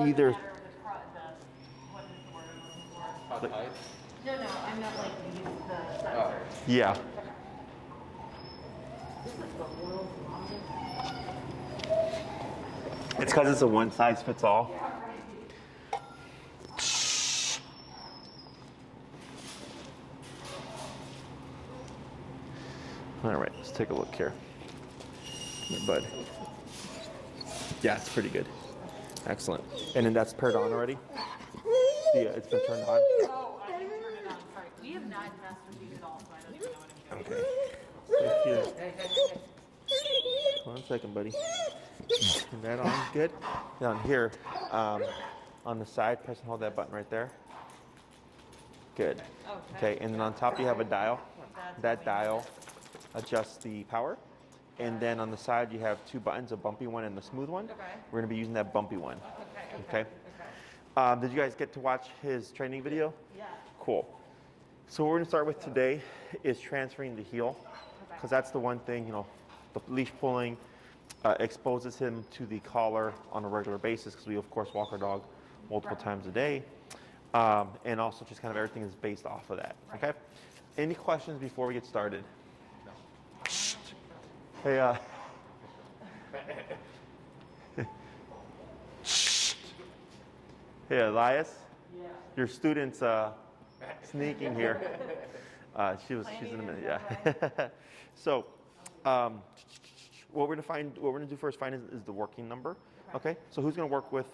either. What is the word I'm looking for? How tight? No, I meant like use the sensors. Yeah. Okay. This is the world's longest. It's because it's a one size fits all. Yeah, right. All right, let's take a look here. Here, bud. Yeah, it's pretty good. Excellent. And then that's paired on already? Yeah, it's been turned on? Oh, I didn't turn it on. Sorry. We have not messed with these at all, so I don't even know what I'm doing. Okay. So here, 1 second, buddy. And that on good. Down here, on the side, press and hold that button right there. Good. Okay, and then on top you have a dial. That dial adjusts the power. And then on the side you have two buttons, a bumpy one and a smooth one. Okay. We're going to be using that bumpy one. Okay. Did you guys get to watch his training video? Yeah. Cool. So what we're going to start with today is transferring the heel, because that's the one thing, the leash pulling exposes him to the collar on a regular basis, because we of course walk our dog multiple times a day. And also just kind of everything is based off of that. Okay. Any questions before we get started? No. Hey, hey, Elias. Yeah. Your student's sneaking here. She's in a minute. Yeah. So, what we're gonna do first is the working number. Okay. So who's gonna work with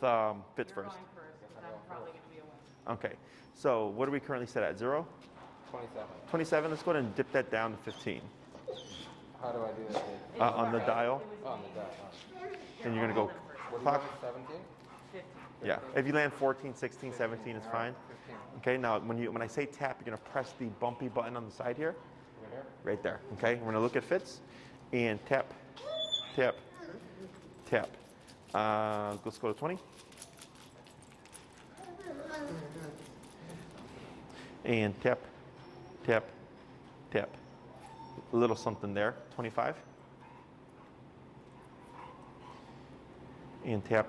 Fitz first? Going first, because I'm probably going to be a win. Okay. So what are we currently set at? 0? 27. 27. Let's go ahead and dip that down to 15. How do I do that? On the dial, On the dial. and you're gonna go What do you clock. want, 17? 15. Yeah. If you land 14, 16, 17, it's fine. 15. Okay. Now when I say tap, you're gonna press the bumpy button on the side here. Right here? Right there. Okay. We're gonna look at Fitz and tap, tap, tap. Let's go to 20. And tap, tap, tap. A little something there. 25. And tap.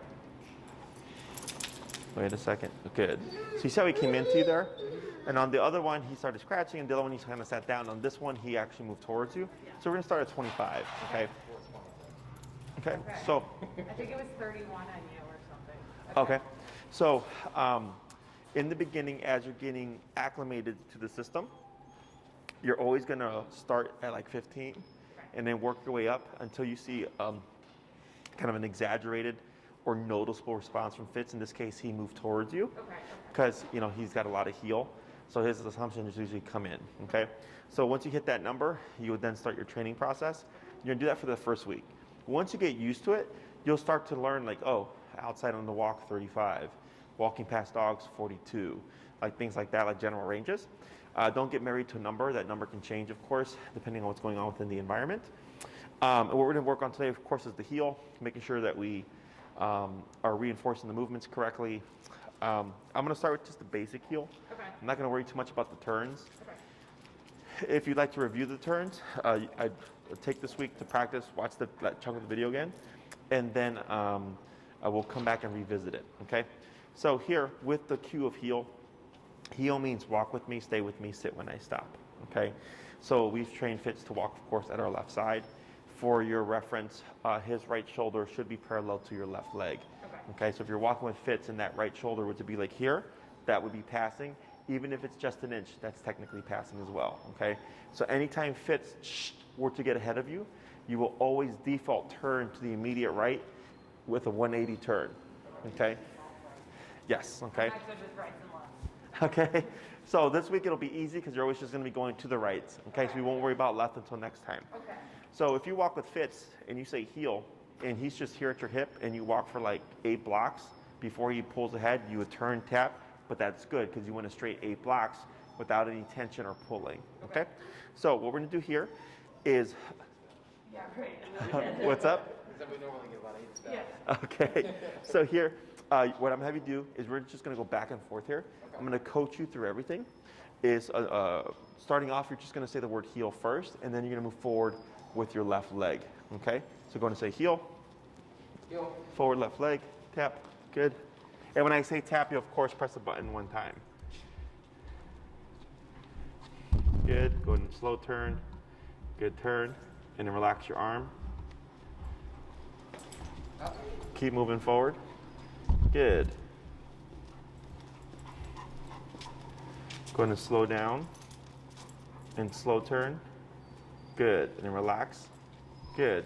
Wait a second. Good. So you see how he came into you there? And on the other one, he started scratching, and the other one, he kind of sat down. On this one, he actually moved towards you. So we're going to start at 25, okay? Okay, so. I think it was 31 on you or something. Okay, so in the beginning, as you're getting acclimated to the system, you're always going to start at like 15 and then work your way up until you see kind of an exaggerated or noticeable response from Fitz. In this case, he moved towards you because he's got a lot of heel. So his assumption is usually come in, okay? So once you hit that number, you would then start your training process. You're gonna do that for the first week. Once you get used to it, you'll start to learn like, oh, outside on the walk, 35, walking past dogs, 42, like things like that, like general ranges. Don't get married to a number. That number can change, of course, depending on what's going on within the environment. And what we're gonna work on today, of course, is the heel, making sure that we are reinforcing the movements correctly. I'm going to start with just the basic heel. Okay. I'm not going to worry too much about the turns. Okay. If you'd like to review the turns, I'd take this week to practice, watch that chunk of the video again, and then I will come back and revisit it. Okay. So here with the cue of heel, heel means walk with me, stay with me, sit when I stop. Okay. So we've trained Fitz to walk, of course, at our left side. For your reference, his right shoulder should be parallel to your left leg. Okay, so if you're walking with Fitz and that right shoulder were to be like here, that would be passing. Even if it's just an inch, that's technically passing as well. Okay, so anytime Fitz were to get ahead of you, you will always default turn to the immediate right with a 180 turn. Okay, yes, okay. So just rights and lefts. Okay, so this week it'll be easy because you're always just going to be going to the right. Okay, so we won't worry about left until next time. Okay. So if you walk with Fitz and you say heel, and he's just here at your hip, and you walk for like 8 blocks before he pulls ahead, you would turn, tap, but that's good because you went a straight 8 blocks without any tension or pulling. Okay? So what we're gonna do here is. Yeah, right. What's up? We normally get about 8 steps. Yeah. Okay. So here, what I'm gonna have you do is we're just gonna go back and forth here. I'm gonna coach you through everything. Is starting off, you're just gonna say the word heel first, and then you're gonna move forward with your left leg. Okay? So going to say heel, Heel. forward left leg, tap, good. And when I say tap, you of course press the button one time. Good. Go ahead and slow turn. Good turn. And then relax your arm. Keep moving forward. Good. Go ahead and slow down. And slow turn. Good. And then relax. Good.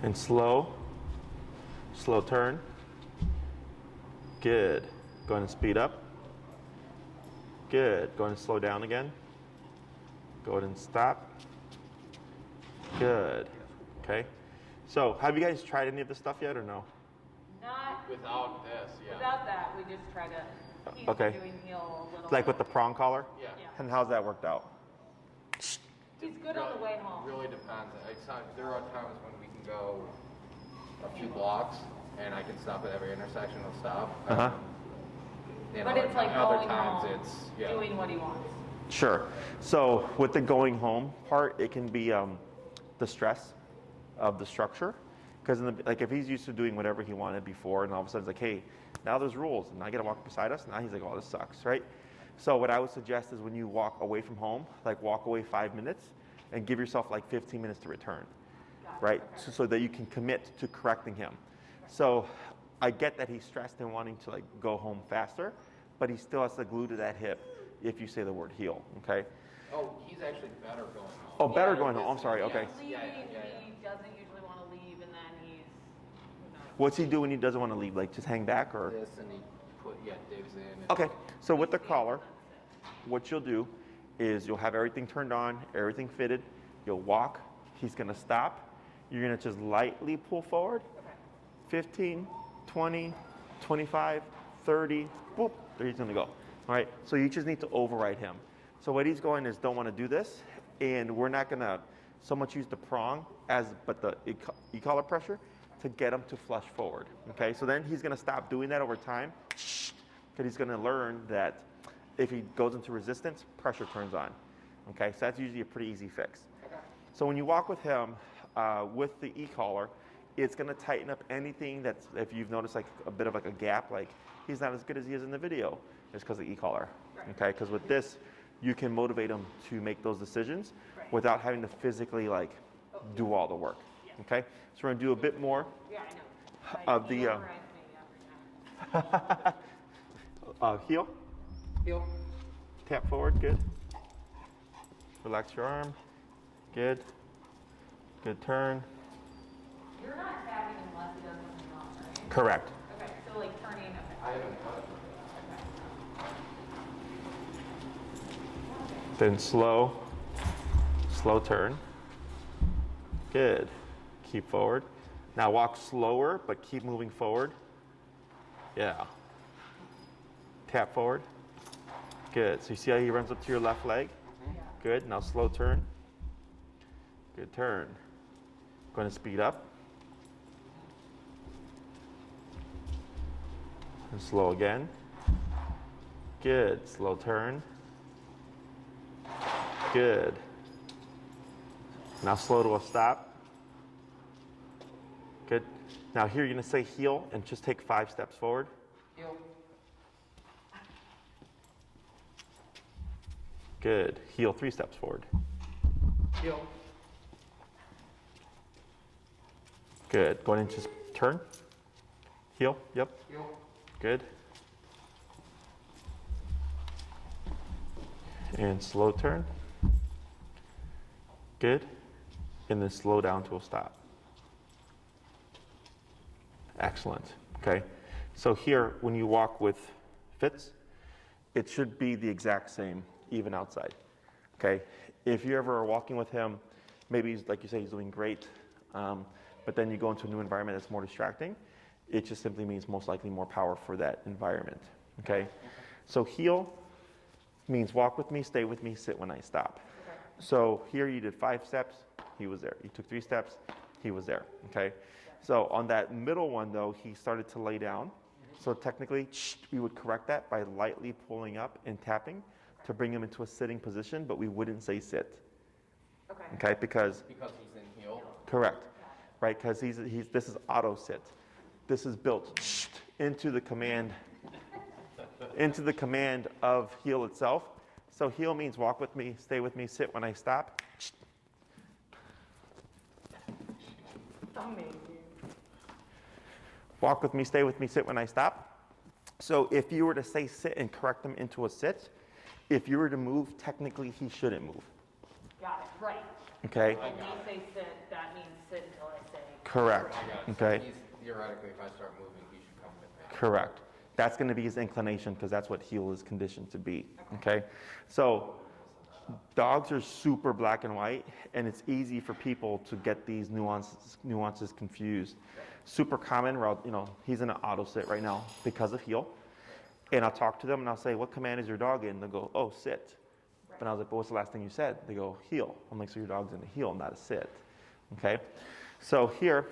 And slow turn. Good. Go ahead and speed up. Good. Go ahead and slow down again. Go ahead and stop. Good. Okay. So, have you guys tried any of this stuff yet or no? Not Without this, yeah. without that. We just try to keep Okay. doing heel a little. Like with the prong collar? Yeah. And how's that worked out? He's good on the way home. Really depends. There are times when we can go a few blocks, and I can stop at every intersection and stop. Uh-huh. And But it's like other going times home, it's doing what he wants. Sure. So with the going home part, it can be the stress of the structure. Because like if he's used to doing whatever he wanted before, and all of a sudden it's like, hey, now there's rules, and I got to walk beside us. Now he's like, oh, this sucks, right? So what I would suggest is when you walk away from home, like walk away 5 minutes, and give yourself like 15 minutes to return, right? Okay. So that you can commit to correcting him. So I get that he's stressed and wanting to like go home faster, but he still has to glue to that hip if you say the word heel, okay? Oh, he's actually better going home. Oh, better Yeah, going home. I'm sorry. Okay. Leaving, Yeah. he doesn't usually want to leave, and then he's. Who knows? What's he do when he doesn't want to leave? Like just hang back or? This and he digs in. And Okay. So with the collar, what you'll do is you'll have everything turned on, everything fitted. You'll walk. He's gonna stop. You're gonna just lightly pull forward. Okay. 15, 20, 25, 30. Boop. There he's gonna go. All right. So you just need to override him. So what he's going is don't want to do this, and we're not gonna so much use the prong but the e-collar pressure to get him to flush forward. Okay. So then he's gonna stop doing that over time, because he's gonna learn that if he goes into resistance, pressure turns on. Okay. So that's usually a pretty easy fix. So when you walk with him with the e-collar, it's gonna tighten up anything that's, if you've noticed like a bit of like a gap, like he's not as good as he is in the video, it's because of the e-collar. Okay. Because with this, you can motivate them to make those decisions without having to physically like do all the work. Okay, so we're gonna do a bit more Yeah, I know. of the He overrides me every time. heel, Heel. tap forward, good. Relax your arm, good. Good turn. You're not tapping unless he does something wrong, right? Correct. Okay, so like turning. I haven't touched Then slow turn. Good. Keep forward. Now walk slower, but keep moving forward. Yeah. Tap forward. Good. So you see how he runs up to your left leg? Good. Now slow turn. Good turn. Going to speed up. And slow again. Good. Slow turn. Good. Now slow to a stop. Good. Now here you're going to say heel and just take 5 steps forward. heel. Good. Heel 3 steps forward. Heel. Good. Go ahead and just turn. Heel. Yep. Heel. Good. And slow turn. Good. And then slow down to a stop. Excellent. Okay. So here, when you walk with Fitz, it should be the exact same, even outside. Okay. If you ever are walking with him, maybe he's, like you say, he's doing great, but then you go into a new environment that's more distracting, it just simply means most likely more power for that environment. Okay. So heel means walk with me, stay with me, sit when I stop. So here you did 5 steps, he was there. You took 3 steps, he was there. Okay. So on that middle one though, he started to lay down. So technically, we would correct that by lightly pulling up and tapping to bring him into a sitting position, but we wouldn't say sit. Okay. Okay, because Because he's in heel. correct, right? Because this is auto sit. This is built into the command of heel itself. So heel means walk with me, stay with me, sit when I stop. Amazing. Walk with me, stay with me, sit when I stop. So if you were to say sit and correct them into a sit, if you were to move, technically he shouldn't move. Got it. Right. Okay? When you say sit, that means sit until I say. Correct. Okay? He's, theoretically, if I start moving, he should come with me. Correct. That's going to be his inclination because that's what heel is conditioned to be. Okay? So dogs are super black and white, and it's easy for people to get these nuances confused. Super common, where he's in an auto sit right now because of heel. And I'll talk to them and I'll say, what command is your dog in? They'll go, oh, sit. And I was like, but what's the last thing you said? They go, heel. I'm like, so your dog's in a heel, not a sit. Okay? So here,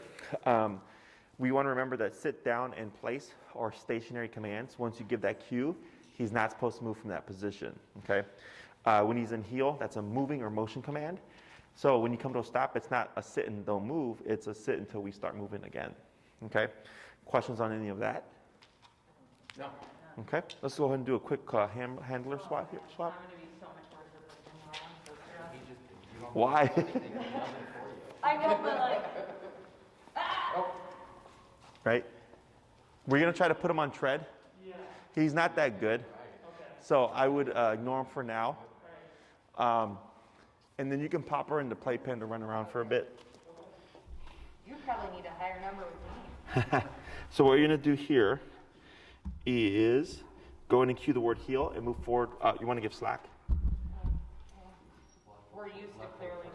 we want to remember that sit down and place are stationary commands. Once you give that cue, he's not supposed to move from that position. Okay? When he's in heel, that's a moving or motion command. So when you come to a stop, it's not a sit and don't move. It's a sit until we start moving again. Okay? Questions on any of that? No. Okay, let's go ahead and do a quick handler swap here. Swap. I'm going to be so much worse at this than I'm so stressed. Why? I know, but like. Right? We're gonna try to put him on tread. Yeah. He's not that good, so I would ignore him for now. And then you can pop her in the playpen to run around for a bit. You probably need a higher number with me. So what you're gonna do here is go in and cue the word heel and move forward. You want to give slack? We're used to clearly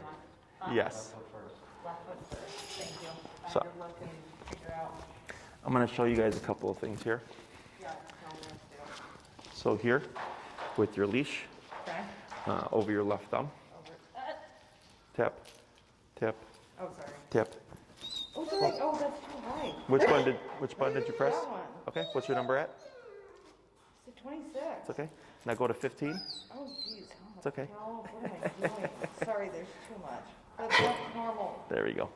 not. Yes. Left foot first. Thank you. I So- had to look and figure out. I'm gonna show you guys a couple of things here. Yeah, no, let's do. So here, with your leash, Okay. over your left thumb, Over. tap, tap, Oh, sorry. tap. Oh, sorry. Oh, that's too high. Which button did you press? That one. Okay, what's your number at? It's a 26. It's okay. Now go to 15. Oh, jeez. It's okay. No, what am I doing? Sorry, there's too much. That's not normal. There we go.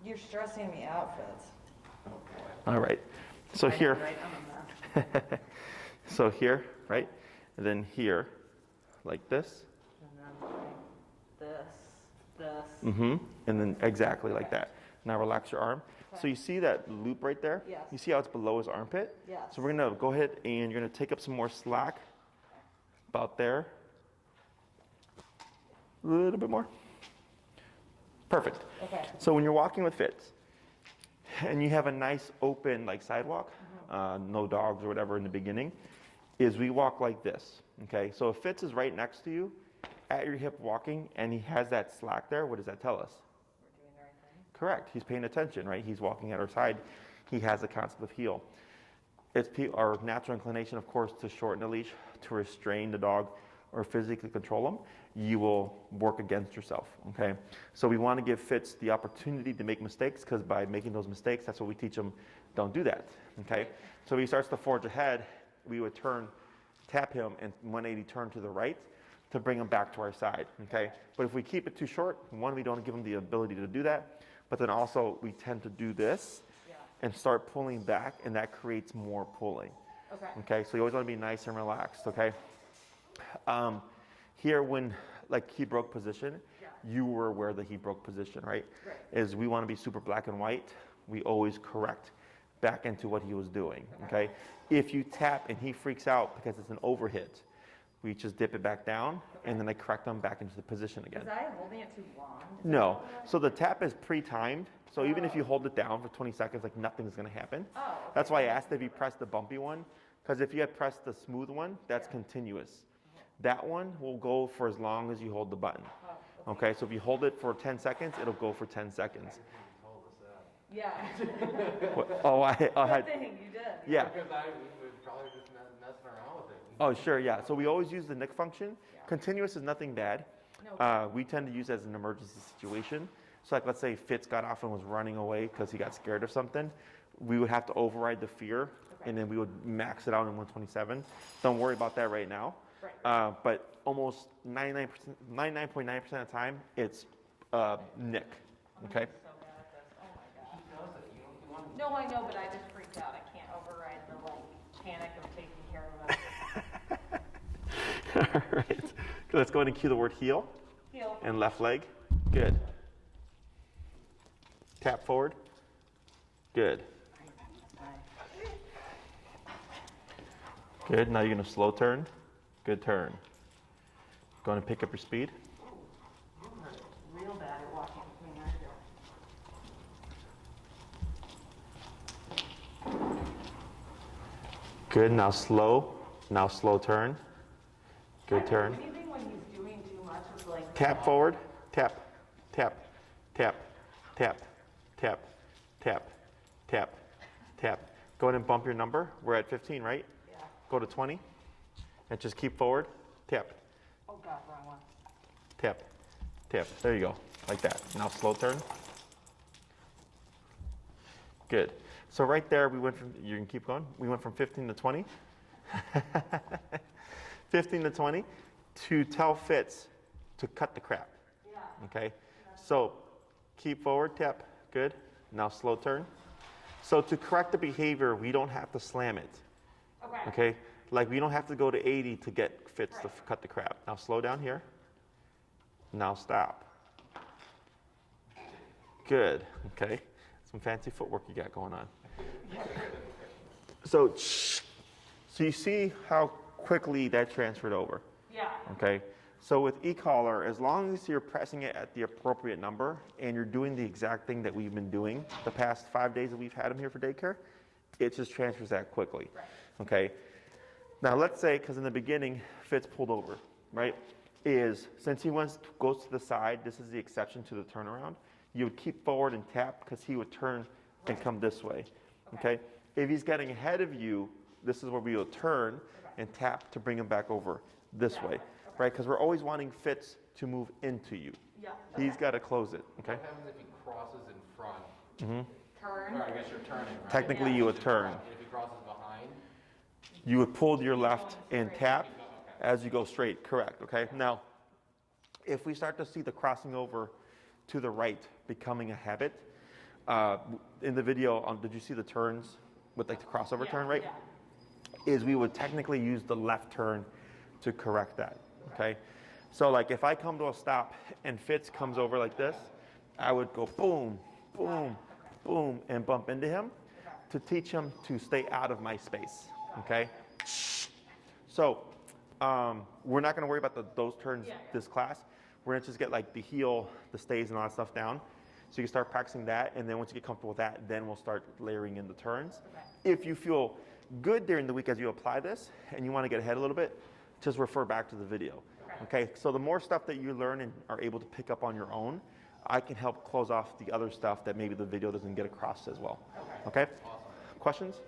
You're stressing me out, Fitz. All right. So I know, here, right? I'm a mess. so here, right? And then here, like this. And then like this. Mm-hmm. And then exactly like that. Now relax your arm. Okay. So you see that loop right there? Yes. You see how it's below his armpit? Yes. So we're gonna go ahead and you're gonna take up some more slack. About there. A little bit more. Perfect. Okay. So when you're walking with Fitz, and you have a nice open like sidewalk, no dogs or whatever in the beginning, is we walk like this. Okay. So if Fitz is right next to you, at your hip walking, and he has that slack there, what does that tell us? We're doing the right thing. Correct. He's paying attention, right? He's walking at our side. He has the concept of heel. It's our natural inclination, of course, to shorten the leash, to restrain the dog, or physically control him. You will work against yourself, okay? So we want to give Fitz the opportunity to make mistakes, because by making those mistakes, that's what we teach him, don't do that, okay? So if he starts to forge ahead, we would tap him and 180 turn to the right to bring him back to our side, okay? But if we keep it too short, one, we don't give him the ability to do that, but then also we tend to do this and start pulling back, and that creates more pulling. Okay. Okay, so you always want to be nice and relaxed, okay? Here, when like he broke position, you were aware that he broke position, right? Right. Is we want to be super black and white. We always correct back into what he was doing, okay? If you tap and he freaks out because it's an overhit, we just dip it back down, and then I correct them back into the position again. Was I holding it too long? No, so the tap is pre-timed, so even if you hold it down for 20 seconds, like nothing's gonna happen. Oh, okay. That's why I asked if you press the bumpy one, because if you had pressed the smooth one, that's continuous. That one will go for as long as you hold the button. Okay, so if you hold it for 10 seconds, it'll go for 10 seconds. Yeah. What- Oh, I Good had, thing you did. yeah. Because I was probably just messing around with it. Oh, sure, yeah. So we always use the nick function. Continuous is nothing bad. No. We tend to use it as an emergency situation. So like, let's say Fitz got off and was running away because he got scared of something. We would have to override the fear, and then we would max it out in 127. Don't worry about that right now. Right. But almost 99.9% of the time, it's Nick. Okay. I'm so bad at this. Oh my god. No, I know, but I just freaked out. I can't override the panic of taking care of it. All right. Let's go ahead and cue the word heel. Heel. And left leg. Good. Tap forward. Good. Good. Now you're going to slow turn. Good turn. Go ahead and pick up your speed. I'm real bad at walking between our heels. Good. Now slow. Now slow turn. Good turn. Anything when he's doing too much is like. Tap forward. Tap. Tap. Tap. Tap. Tap. Tap. Tap. Tap. Go ahead and bump your number. We're at 15, right? Yeah. Go to 20. And just keep forward. Tap. Oh god, wrong one. Tap. Tap. There you go. Like that. Now slow turn. Good. So right there, we went from, you can keep going. We went from 15 to 20. 15 to 20 to tell Fitz to cut the crap. Yeah. Okay. So keep forward, tap. Good. Now slow turn. So to correct the behavior, we don't have to slam it. Okay. Okay. Like we don't have to go to 80 to get Fitz to cut the crap. Now slow down here. Now stop. Good. Okay. Some fancy footwork you got going on. So you see how quickly that transferred over. Yeah. Okay. So with e-collar, as long as you're pressing it at the appropriate number and you're doing the exact thing that we've been doing the past 5 days that we've had him here for daycare, it just transfers that quickly. Right. Okay. Now let's say, because in the beginning, Fitz pulled over, right? Since he goes to the side, this is the exception to the turnaround. You would keep forward and tap because he would turn and come this way. Okay. If he's getting ahead of you, this is where we will turn and tap to bring him back over this way, right? Because we're always wanting Fitz to move into you. Yeah. He's got to close it, okay? What happens if he crosses in front? Turn. Or I guess you're turning, right? Technically, you would turn. And if he crosses behind? You would pull to your left and tap as you go straight, correct, okay? Now, if we start to see the crossing over to the right becoming a habit, in the video, did you see the turns with like the crossover turn, right? Yeah. Is we would technically use the left turn to correct that, okay? So like if I come to a stop and Fitz comes over like this, I would go boom, boom, boom, and bump into him to teach him to stay out of my space, okay? So we're not gonna worry about those turns this class. We're gonna just get like the heel, the stays and all that stuff down. So you can start practicing that, and then once you get comfortable with that, then we'll start layering in the turns. If you feel good during the week as you apply this, and you wanna get ahead a little bit, just refer back to the video. Okay, so the more stuff that you learn and are able to pick up on your own, I can help close off the other stuff that maybe the video doesn't get across as well. Okay? Awesome. Questions?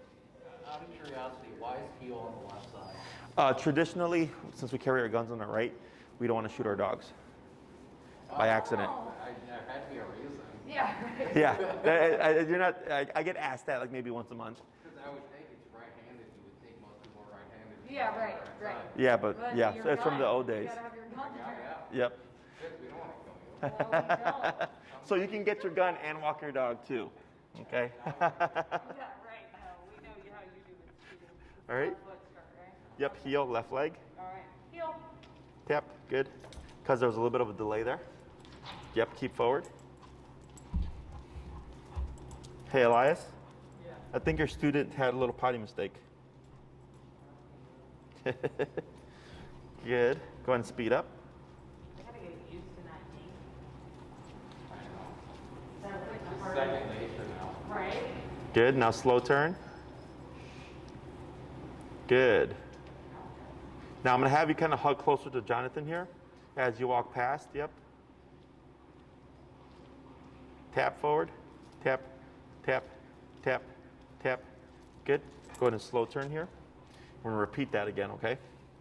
Out of curiosity, why is heel on the left side? Traditionally, since we carry our guns on our right, we don't want to shoot our dogs by accident. There had to be a reason. Yeah. Yeah, you're not. I get asked that like maybe once a month. Because I would think it's right-handed. You would think most people are right-handed. Yeah, right. Yeah, but yeah, your so it's from the gun. old days. You gotta have your gun there. Yep. Fitz, we don't want to kill you. Well, we don't. So you can get your gun and walk your dog too. Okay. Yeah, right. No, we know how you do with shooting. All right. Left foot start, right? Yep. Heel, left leg. All right. Heel. Tap. Good. Because there was a little bit of a delay there. Yep. Keep forward. Hey, Elias. Yeah. I think your student had a little potty mistake. Good. Go ahead and speed up. I gotta get used to not eating. I know. That's like the It's hard- second nature now. Right? Good. Now slow turn. Good. Now I'm going to have you kind of hug closer to Jonathan here as you walk past. Yep. Tap forward. Tap, tap, tap, tap. Good. Go ahead and slow turn here. We're going to repeat that again, okay?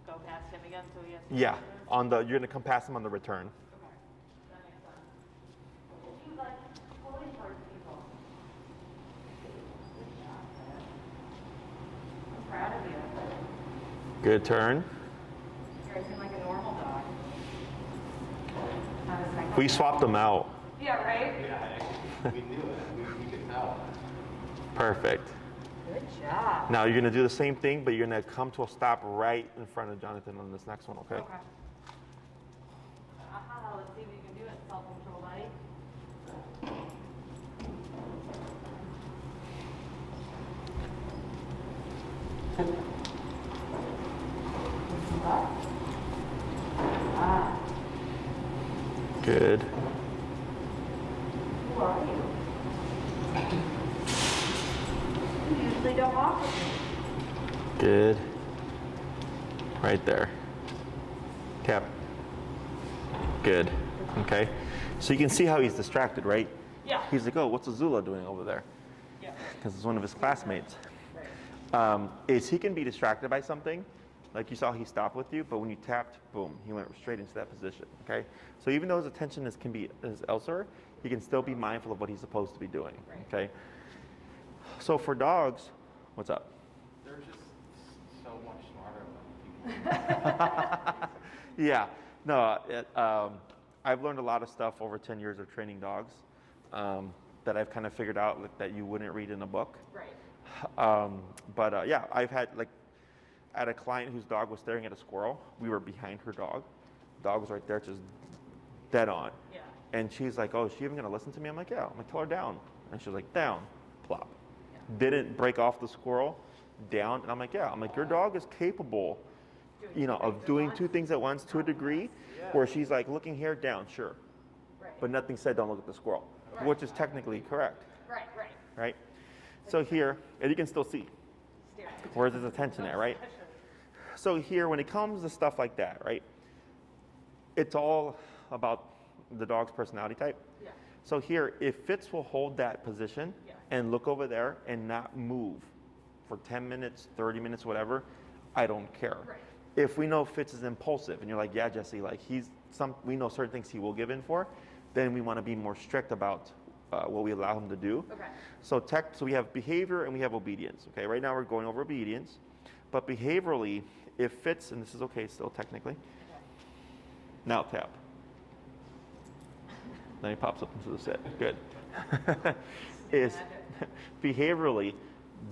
Go past him again so he has to. Yeah. You're going to come past him on the return. Okay. That makes sense. You like pulling towards people. I'm proud of you. Good turn. seem like a normal dog. Not a psycho. We swapped them out. Yeah, right? Yeah, we knew it. We could tell. Perfect. Good job. Now you're gonna do the same thing, but you're gonna come to a stop right in front of Jonathan on this next one, okay? Okay. Let's see if you can do it. Self-control, buddy. Good. Who are you? You usually don't walk with me. Good. Right there. Tap. Good. Okay. So you can see how he's distracted, right? Yeah. He's like, oh, what's Azula doing over there? Yeah. Because it's one of his classmates. Right. Is he can be distracted by something, like you saw he stopped with you, but when you tapped, boom, he went straight into that position, okay? So even though his attention is elsewhere, he can still be mindful of what he's supposed to be doing, okay? So for dogs, what's up? They're just so much smarter than people. Yeah, no, I've learned a lot of stuff over 10 years of training dogs that I've kind of figured out that you wouldn't read in a book. Right. Yeah, I've had I had a client whose dog was staring at a squirrel. We were behind her dog. The dog was right there, just dead on. Yeah. And she's like, "Oh, is she even gonna listen to me?" I'm like, "Yeah." I'm like, "Tell her down." And she was like, "Down," plop. Yeah. Didn't break off the squirrel, down. And I'm like, "Yeah." I'm like, "Your dog is capable, of doing two things at once to a degree, where she's like looking here, down, sure, Right. but nothing said don't look at the squirrel, Right. which is technically correct, Right. right? So here, and you can still see, Steer. where's his attention at, right? So here, when it comes to stuff like that, right, it's all about the dog's personality type. Yeah. So here, if Fitz will hold that position Yeah. and look over there and not move for 10 minutes, 30 minutes, whatever, I don't care. Right. If we know Fitz is impulsive and you're like, yeah, Jesse, we know certain things he will give in for, then we want to be more strict about what we allow him to do. Okay. So we have behavior and we have obedience. Okay, right now we're going over obedience, but behaviorally, if Fitz, and this is okay still technically, now tap. Then he pops up into the sit. Good. Is behaviorally,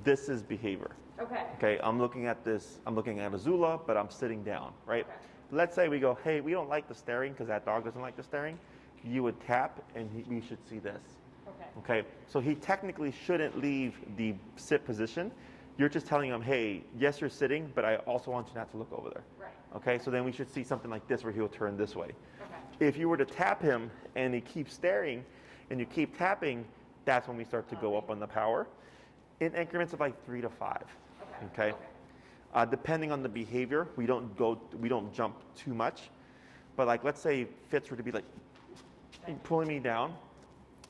this is behavior. Okay. Okay, I'm looking at this. I'm looking at Azula, but I'm sitting down, right? Okay. Let's say we go, hey, we don't like the staring because that dog doesn't like the staring. You would tap, and we should see this. Okay. Okay, so he technically shouldn't leave the sit position. You're just telling him, hey, yes, you're sitting, but I also want you not to look over there. Right. Okay, so then we should see something like this where he'll turn this way. Okay. If you were to tap him and he keeps staring and you keep tapping, that's when we start to go up on the power in increments of like 3 to 5. Okay. Depending on the behavior, we don't jump too much. But like, let's say Fitz were to be like pulling me down,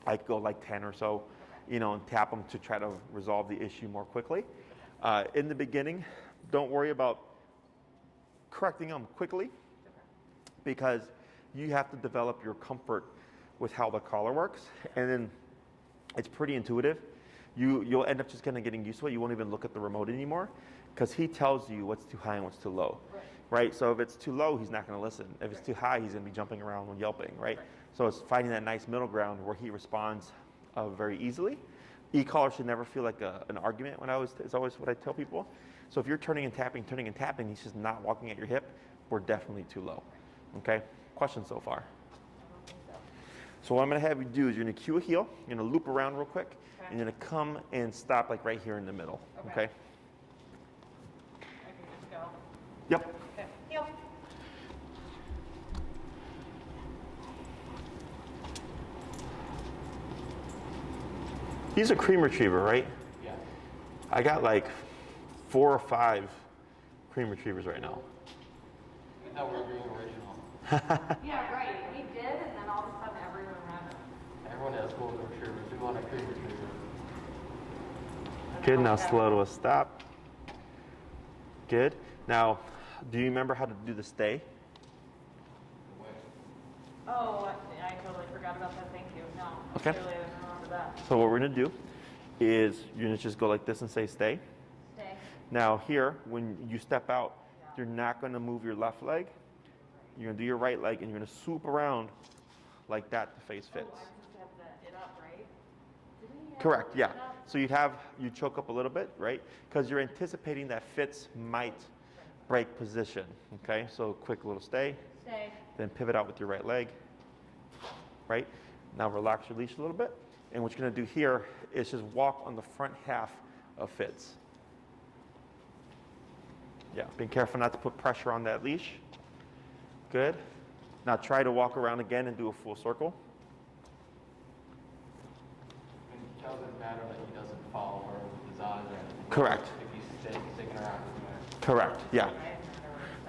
I'd go like 10 or so, and tap him to try to resolve the issue more quickly. In the beginning, don't worry about correcting them quickly because you have to develop your comfort with how the collar works, and then it's pretty intuitive. You'll end up just kind of getting used to it. You won't even look at the remote anymore because he tells you what's too high and what's too low, right? So if it's too low, he's not going to listen. If it's too high, he's going to be jumping around and yelping, right? So it's finding that nice middle ground where he responds very easily. E-collar should never feel like an argument. It's always what I tell people. So if you're turning and tapping, he's just not walking at your hip, we're definitely too low. Okay? Questions so far? So what I'm going to have you do is you're going to cue a heel, you're going to loop around real quick, and you're going to come and stop like right here in the middle. Okay? I can just go. Yep. Okay. Heel. He's a cream retriever, right? Yeah. I got like 4 or 5 cream retrievers right now. I thought we were doing original. Yeah, right. We did, and then all of a sudden everyone ran. Everyone has golden retrievers. We want a cream retriever. Good, now slow to a stop. Good. Now, do you remember how to do the stay? Oh, I totally forgot about that. Thank you. No. Okay. Clearly I didn't remember that. So what we're gonna do is you're gonna just go like this and say stay. Stay. Now here, when you step out, you're not gonna move your left leg, You're gonna do your right leg and you're gonna swoop around like that to face Fitz. Oh, I just have it up, right? Didn't he have Correct, it yeah. up? So you choke up a little bit, right? Because you're anticipating that Fitz might break position, okay? So quick little stay, Stay. then pivot out with your right leg, right? Now relax your leash a little bit. And what you're gonna do here is just walk on the front half of Fitz. Yeah, being careful not to put pressure on that leash. Good. Now try to walk around again and do a full circle. It doesn't matter that he doesn't follow her with his eyes or anything. Correct. If he's sticking around with her. Correct, yeah.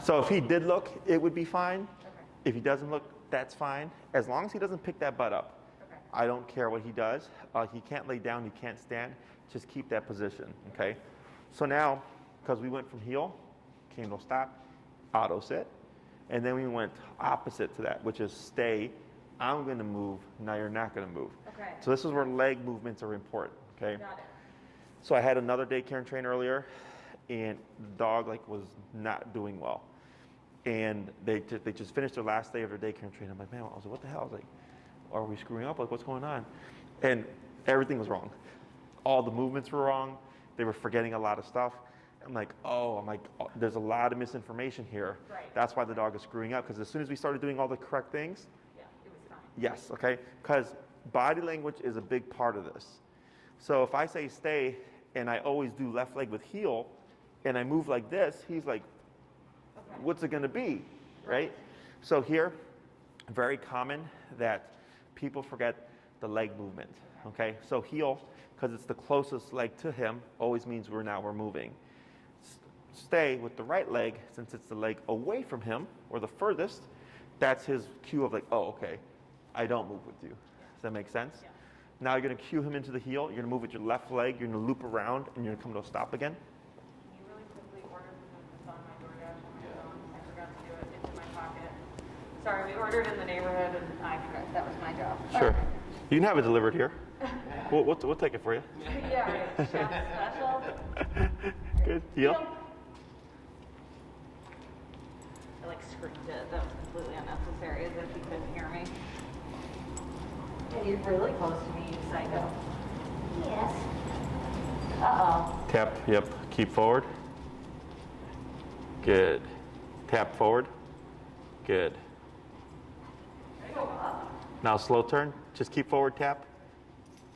So if he did look, it would be fine. Okay. If he doesn't look, that's fine. As long as he doesn't pick that butt up. Okay. I don't care what he does. He can't lay down, he can't stand. Just keep that position, okay? So now, because we went from heel, came to stop, auto sit, and then we went opposite to that, which is stay, I'm gonna move, now you're not gonna move. Okay. So this is where leg movements are important, okay? Got it. So I had another daycare trainer earlier, and the dog was not doing well. And they just finished their last day of their daycare training. I'm like, man, I was like, what the hell? I was like, are we screwing up? Like, what's going on? And everything was wrong. All the movements were wrong. They were forgetting a lot of stuff. I'm like, oh, there's a lot of misinformation here. Right. That's why the dog is screwing up. Because as soon as we started doing all the correct things, Yeah, it was fine. yes, okay? Because body language is a big part of this. So if I say stay and I always do left leg with heel and I move like this, he's like, Okay. what's it gonna be, right? So here, very common that people forget the leg movement, okay? So heel, because it's the closest leg to him, always means we're moving. Stay with the right leg, since it's the leg away from him, or the furthest, that's his cue of like, oh, okay, I don't move with you. Does that make sense? Yeah. Now you're gonna cue him into the heel, you're gonna move with your left leg, you're gonna loop around, and you're gonna come to a stop again. Can you really quickly order this on my DoorDash on my phone? I forgot to do it. It's in my pocket. Sorry, we ordered in the neighborhood and I forgot. That was my job. Sure. You can have it delivered here. We'll take it for you. Yeah, chef special. Good. Heel? I like screamed it. That was completely unnecessary, as if you couldn't hear me. Hey, you're really close to me, you psycho. Yes. Uh-oh. Tap, yep. Keep forward. Good. Tap forward. Good. Now slow turn. Just keep forward, tap.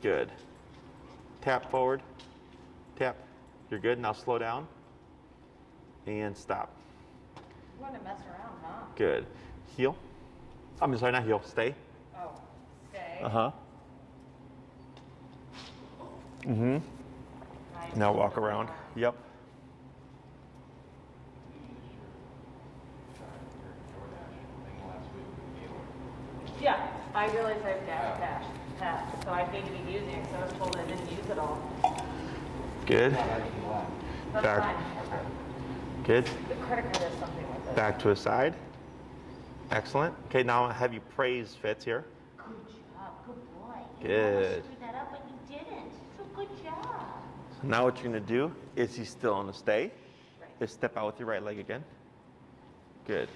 Good. Tap forward. Tap. You're good. Now slow down. And stop. You want to mess around, huh? Good. Heel. I'm sorry, not heel. Stay. Oh, stay. Uh-huh. Mm-hmm. Nice. Now walk around. Yep. Yeah, I realized I have dash cash, so I need to be using it, so I was told I didn't use it all. Good. That's Back. fine. Good. The credit card is something with it. Back to his side. Excellent. Okay, now I'll have you praise Fitz here. Good job, good boy. Good. You screwed that up, but you didn't. So good job. So now what you're gonna do is he's still on the stay. Right. Is step out with your right leg again. Good.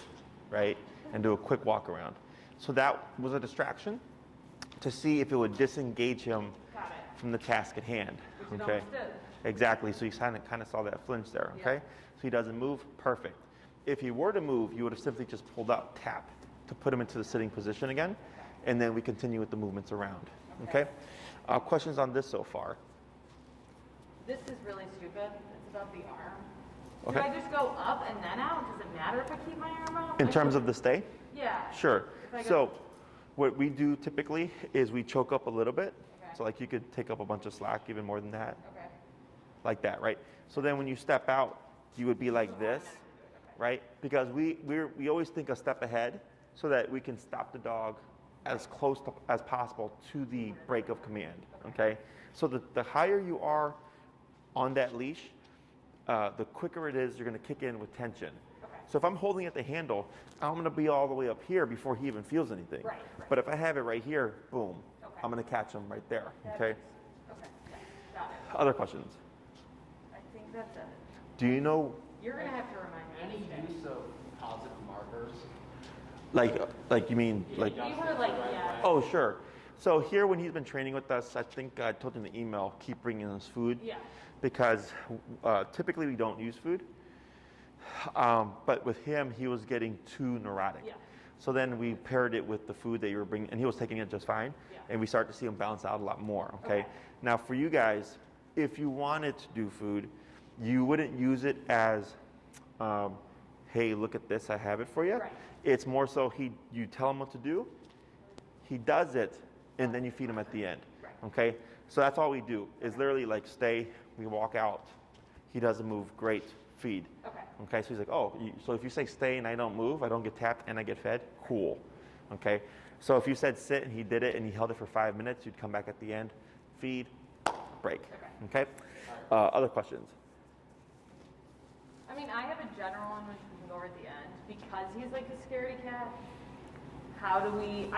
Right? And do a quick walk around. So that was a distraction to see if it would disengage him Got it. from the task at hand. Which it Okay. almost did. Exactly. So you kind of saw that flinch there. Okay. Yeah. So he doesn't move. Perfect. If he were to move, you would have simply just pulled up, tap, to put him into the sitting position again, and then we continue with the movements around. Okay. Questions on this so far? This is really stupid. It's about the arm. Okay. Do I just go up and then out? Does it matter if I keep my arm out? In terms of the stay? Yeah. Sure. If I go- So what we do typically is we choke up a little bit. Okay. So like you could take up a bunch of slack, even more than that, Okay. like that, right? So then when you step out, you would be like this, right? Because we always think a step ahead so that we can stop the dog as close as possible to the break of command, okay? So the higher you are on that leash, the quicker it is you're gonna kick in with tension. So if I'm holding at the handle, I'm gonna be all the way up here before he even feels anything. Right. But if I have it right here, boom, Okay. I'm gonna catch him right there, That okay? makes- Okay. Yeah, got it. Other questions? I think that's it. Do you know, You're gonna have to remind me. Any use of positive markers? Like you mean like? We were like, yeah. Oh, sure. So here, when he's been training with us, I think I told him in the email, keep bringing us food. Yeah. Because typically we don't use food. But with him, he was getting too neurotic. Yeah. So then we paired it with the food that you were bringing, and he was taking it just fine. Yeah. And we started to see him balance out a lot more, okay? Okay. Now for you guys, if you wanted to do food, you wouldn't use it as, hey, look at this, I have it for you. Right. It's more so you tell him what to do, he does it, and then you feed him at the end, Right. okay? So that's all we do, is literally like stay, we walk out, he doesn't move, great, feed. Okay. Okay, so he's like, oh, so if you say stay and I don't move, I don't get tapped and I get fed, cool. Okay, so if you said sit and he did it and he held it for 5 minutes, you'd come back at the end, feed, break. Okay, other questions? I mean, I have a general one which we can go over at the end because he's like a scaredy cat. How do we?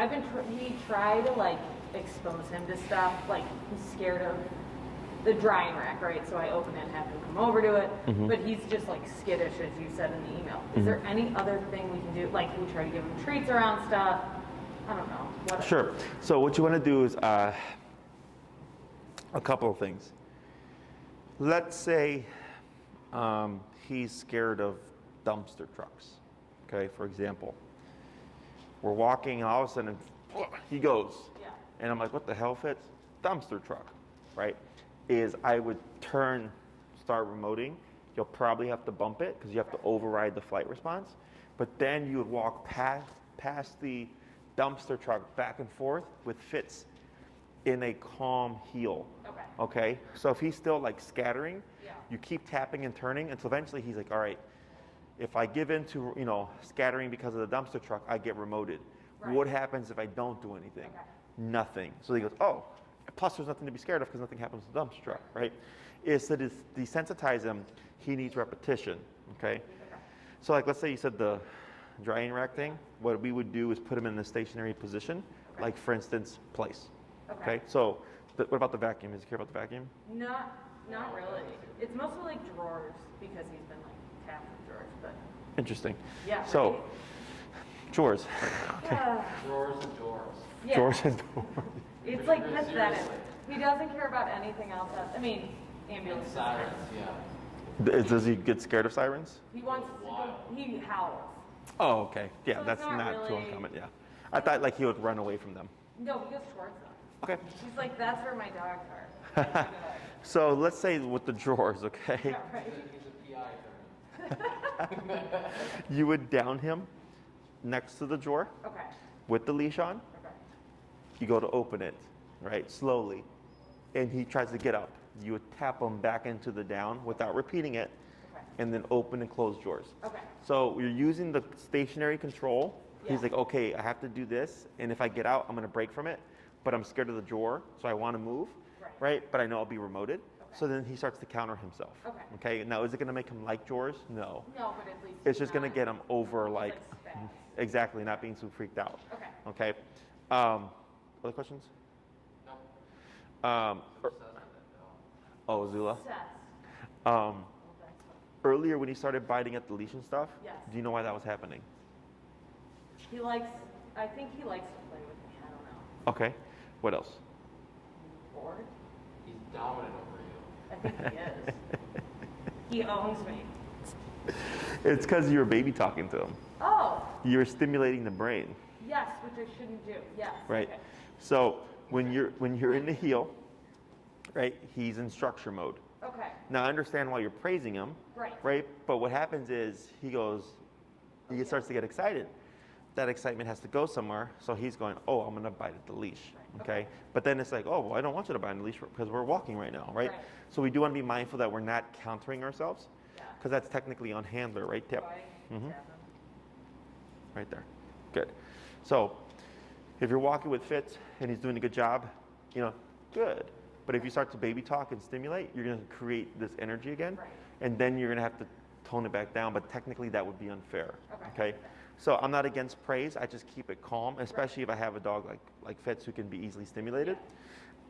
We try to like expose him to stuff. Like he's scared of the drying rack, right? So I open it and have him come over to it. But he's just like skittish, as you said in the email. Is there any other thing we can do? Like we try to give him treats around stuff. I don't know. What Sure. So what you want to do is a couple of things. Let's say he's scared of dumpster trucks. Okay, for example. We're walking, and all of a sudden, he goes. Yeah. And I'm like, what the hell, Fitz? Dumpster truck, right? Is I would start remoting. You'll probably have to bump it because you have to override the flight response. But then you would walk past the dumpster truck back and forth with Fitz in a calm heel. Okay. Okay? So if he's still like scattering, Yeah. you keep tapping and turning until eventually he's like, all right, if I give in to, scattering because of the dumpster truck, I get remoted. Right. What happens if I don't do anything? Okay. Nothing. So he goes, oh, plus there's nothing to be scared of because nothing happens to the dumpster truck, right? Is to desensitize him, he needs repetition, okay? So like, let's say you said the drying rack thing. What we would do is put him in a stationary position, like for instance, place. Okay? So what about the vacuum? Does he care about the vacuum? Not really. It's mostly like drawers because he's been like tapped with drawers, but Interesting. yeah. So, right? chores. Yeah. Drawers and doors. Yeah. Chores and doors. It's like pathetic. He doesn't care about anything else. I mean, ambulances. Sirens, yeah. Does he get scared of sirens? He wants to go, he howls. Oh, okay. Yeah, So it's that's not not too really- uncommon, yeah. I thought like he would run away from them. No, he goes towards them. Okay. He's like, that's where my dogs are. So let's say with the drawers, okay? Yeah, right. He's a PI for me. You would down him next to the drawer Okay. with the leash on. Okay. You go to open it, right, slowly, and he tries to get up. You would tap him back into the down without repeating it, Okay. and then open and close drawers. Okay. So you're using the stationary control. He's Yeah. like, okay, I have to do this, and if I get out, I'm gonna break from it, but I'm scared of the drawer, so I wanna move, right? But I know I'll be remoted. So then he starts to counter himself. Okay. Okay, now is it gonna make him like drawers? No. No, but at least It's he's just gonna not- get him over he's, like, spaz. exactly, not being too freaked out. Okay. Okay. Other questions? No. Oh, Zula. Obsessed. Um, Oh, that's fun. earlier when he started biting at the leash and stuff, Yes. do you know why that was happening? He likes, I think he likes to play with me. I don't know. Okay. What else? Bored? He's dominant over you. I think he is. He owns me. It's because you were baby talking to him. Oh, You were stimulating the brain, yes, which I shouldn't do. Yes. right? Okay. So when you're in the heel, right? He's in structure mode. Okay. Now I understand why you're praising him, Right. right? But what happens is he starts to get excited. That excitement has to go somewhere, so he's going, oh, I'm gonna bite at the leash, okay? But then it's like, oh, well, I don't want you to bite at the leash because we're walking right now, right? Right. So we do want to be mindful that we're not countering ourselves, Yeah. because that's technically on handler, right? Tip, Why? Mhm. Tap him. right there. Good. So if you're walking with Fitz and he's doing a good job, good. But if you start to baby talk and stimulate, you're gonna create this energy again, Right. and then you're gonna have to tone it back down. But technically, that would be unfair. Okay. So I'm not against praise. I just keep it calm, especially if I have a dog like Fitz who can be easily stimulated.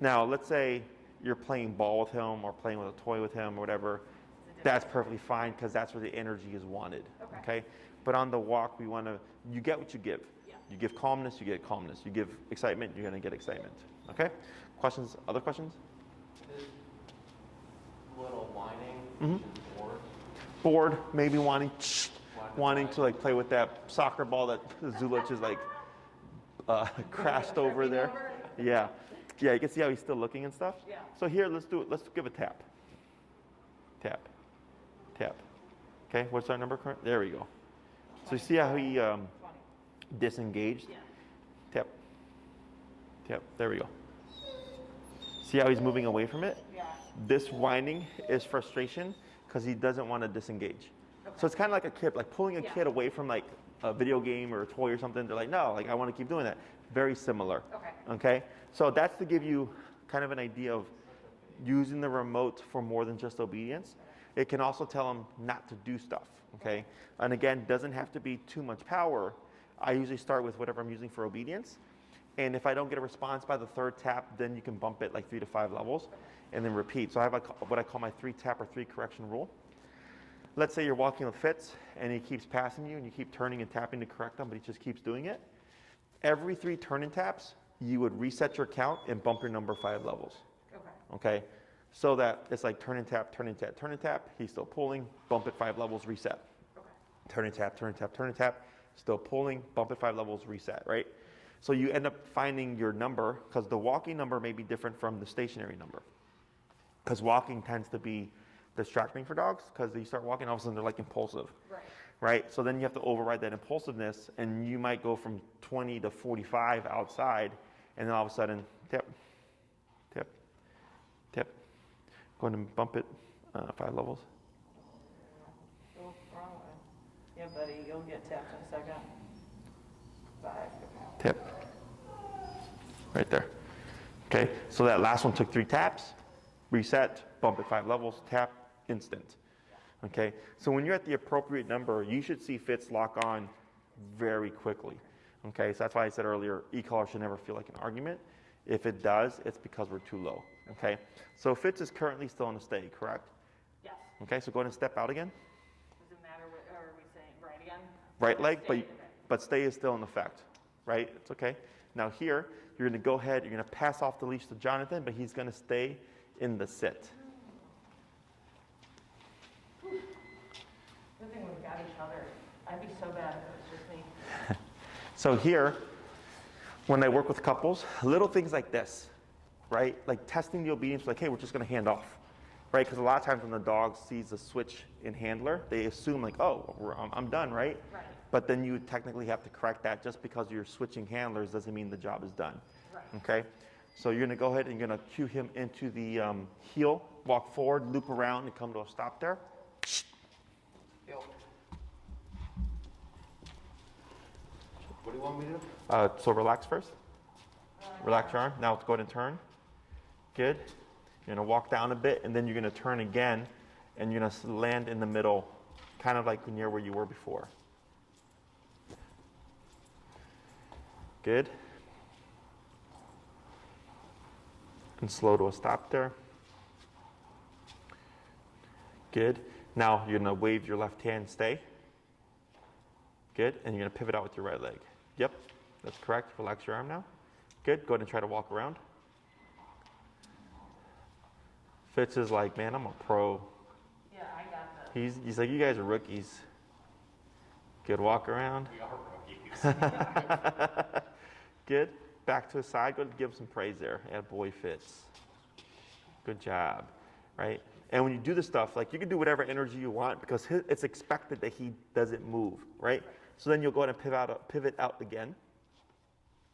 Now, let's say you're playing ball with him or playing with a toy with him or whatever. It's a that's perfectly fine because that's where the energy is wanted. Okay. But on the walk, we want to, you get what you give. Yeah. You give calmness, you get calmness. You give excitement, you're going to get excitement. Okay? Questions? Other questions? Is little whining bored? Bored, maybe wanting to like play with that soccer ball that Zula just like crashed over there. Yeah. Yeah, you can see how he's still looking and stuff. Yeah. So here, let's do it. Let's give a tap. Tap. Tap. Okay, what's our number current? There we go. So you see how he disengaged? Yeah. Tap. Tap. There we go. See how he's moving away from it? Yeah. This whining is frustration because he doesn't want to disengage. So it's kind of like a kid, like pulling a kid away from like a video game or a toy or something. They're like, no, like I want to keep doing that. Very similar. Okay. Okay? So that's to give you kind of an idea of using the remote for more than just obedience. It can also tell them not to do stuff. Okay? And again, doesn't have to be too much power. I usually start with whatever I'm using for obedience. And if I don't get a response by the third tap, then you can bump it like 3 to 5 levels and then repeat. So I have what I call my 3 tap or 3 correction rule. Let's say you're walking with Fitz and he keeps passing you and you keep turning and tapping to correct him, but he just keeps doing it. Every 3 turn and taps, you would reset your count and bump your number 5 levels. Okay? So that it's like turn and tap, turn and tap, turn and tap. He's still pulling, bump it 5 levels, reset. Turn and tap, turn and tap, turn and tap. Still pulling, bump it 5 levels, reset, right? So you end up finding your number because the walking number may be different from the stationary number. Because walking tends to be distracting for dogs because you start walking, all of a sudden they're like impulsive. Right? So then you have to override that impulsiveness and you might go from 20 to 45 outside and then all of a sudden, tap, tap, tap. Go ahead and bump it 5 levels. Oh, wrong way. Yeah, buddy, you'll get tapped in a second. 5. Tap. Right there. Okay, so that last one took 3 taps, reset, bump it 5 levels, tap, instant. Okay, so when you're at the appropriate number, you should see Fitz lock on very quickly. Okay, so that's why I said earlier, e-collar should never feel like an argument. If it does, it's because we're too low. Okay, so Fitz is currently still in a stay, correct? Yes. Okay, so go ahead and step out again. Does it matter what, or are we saying right again? Right leg, Stay. but stay is still in effect, right? It's okay. Now here, you're going to go ahead, you're going to pass off the leash to Jonathan, but he's going to stay in the sit. Good thing we've got each other. I'd be so bad if it was just me. So here, when I work with couples, little things like this, right? Like testing the obedience, like, hey, we're just going to hand off, right? Because a lot of times when the dog sees the switch in handler, they assume like, oh, I'm done, right? Right. But then you technically have to correct that. Just because you're switching handlers doesn't mean the job is done. Right. Okay? So you're going to go ahead and you're going to cue him into the heel, walk forward, loop around, and come to a stop there. What do you want me to do? So relax first. Relax your arm. Now let's go ahead and turn. Good. You're going to walk down a bit, and then you're going to turn again, and you're going to land in the middle, kind of like near where you were before. Good. And slow to a stop there. Good. Now you're going to wave your left hand, stay. Good. And you're going to pivot out with your right leg. Yep, that's correct. Relax your arm now. Good. Go ahead and try to walk around. Fitz is like, man, I'm a pro. Yeah, I got this. He's like, you guys are rookies. Good. Walk around. We are rookies. Good. Back to the side. Go ahead and give him some praise there. Attaboy, Fitz. Good job. Right? And when you do this stuff, like you can do whatever energy you want because it's expected that he doesn't move, right? So then you'll go ahead and pivot out again.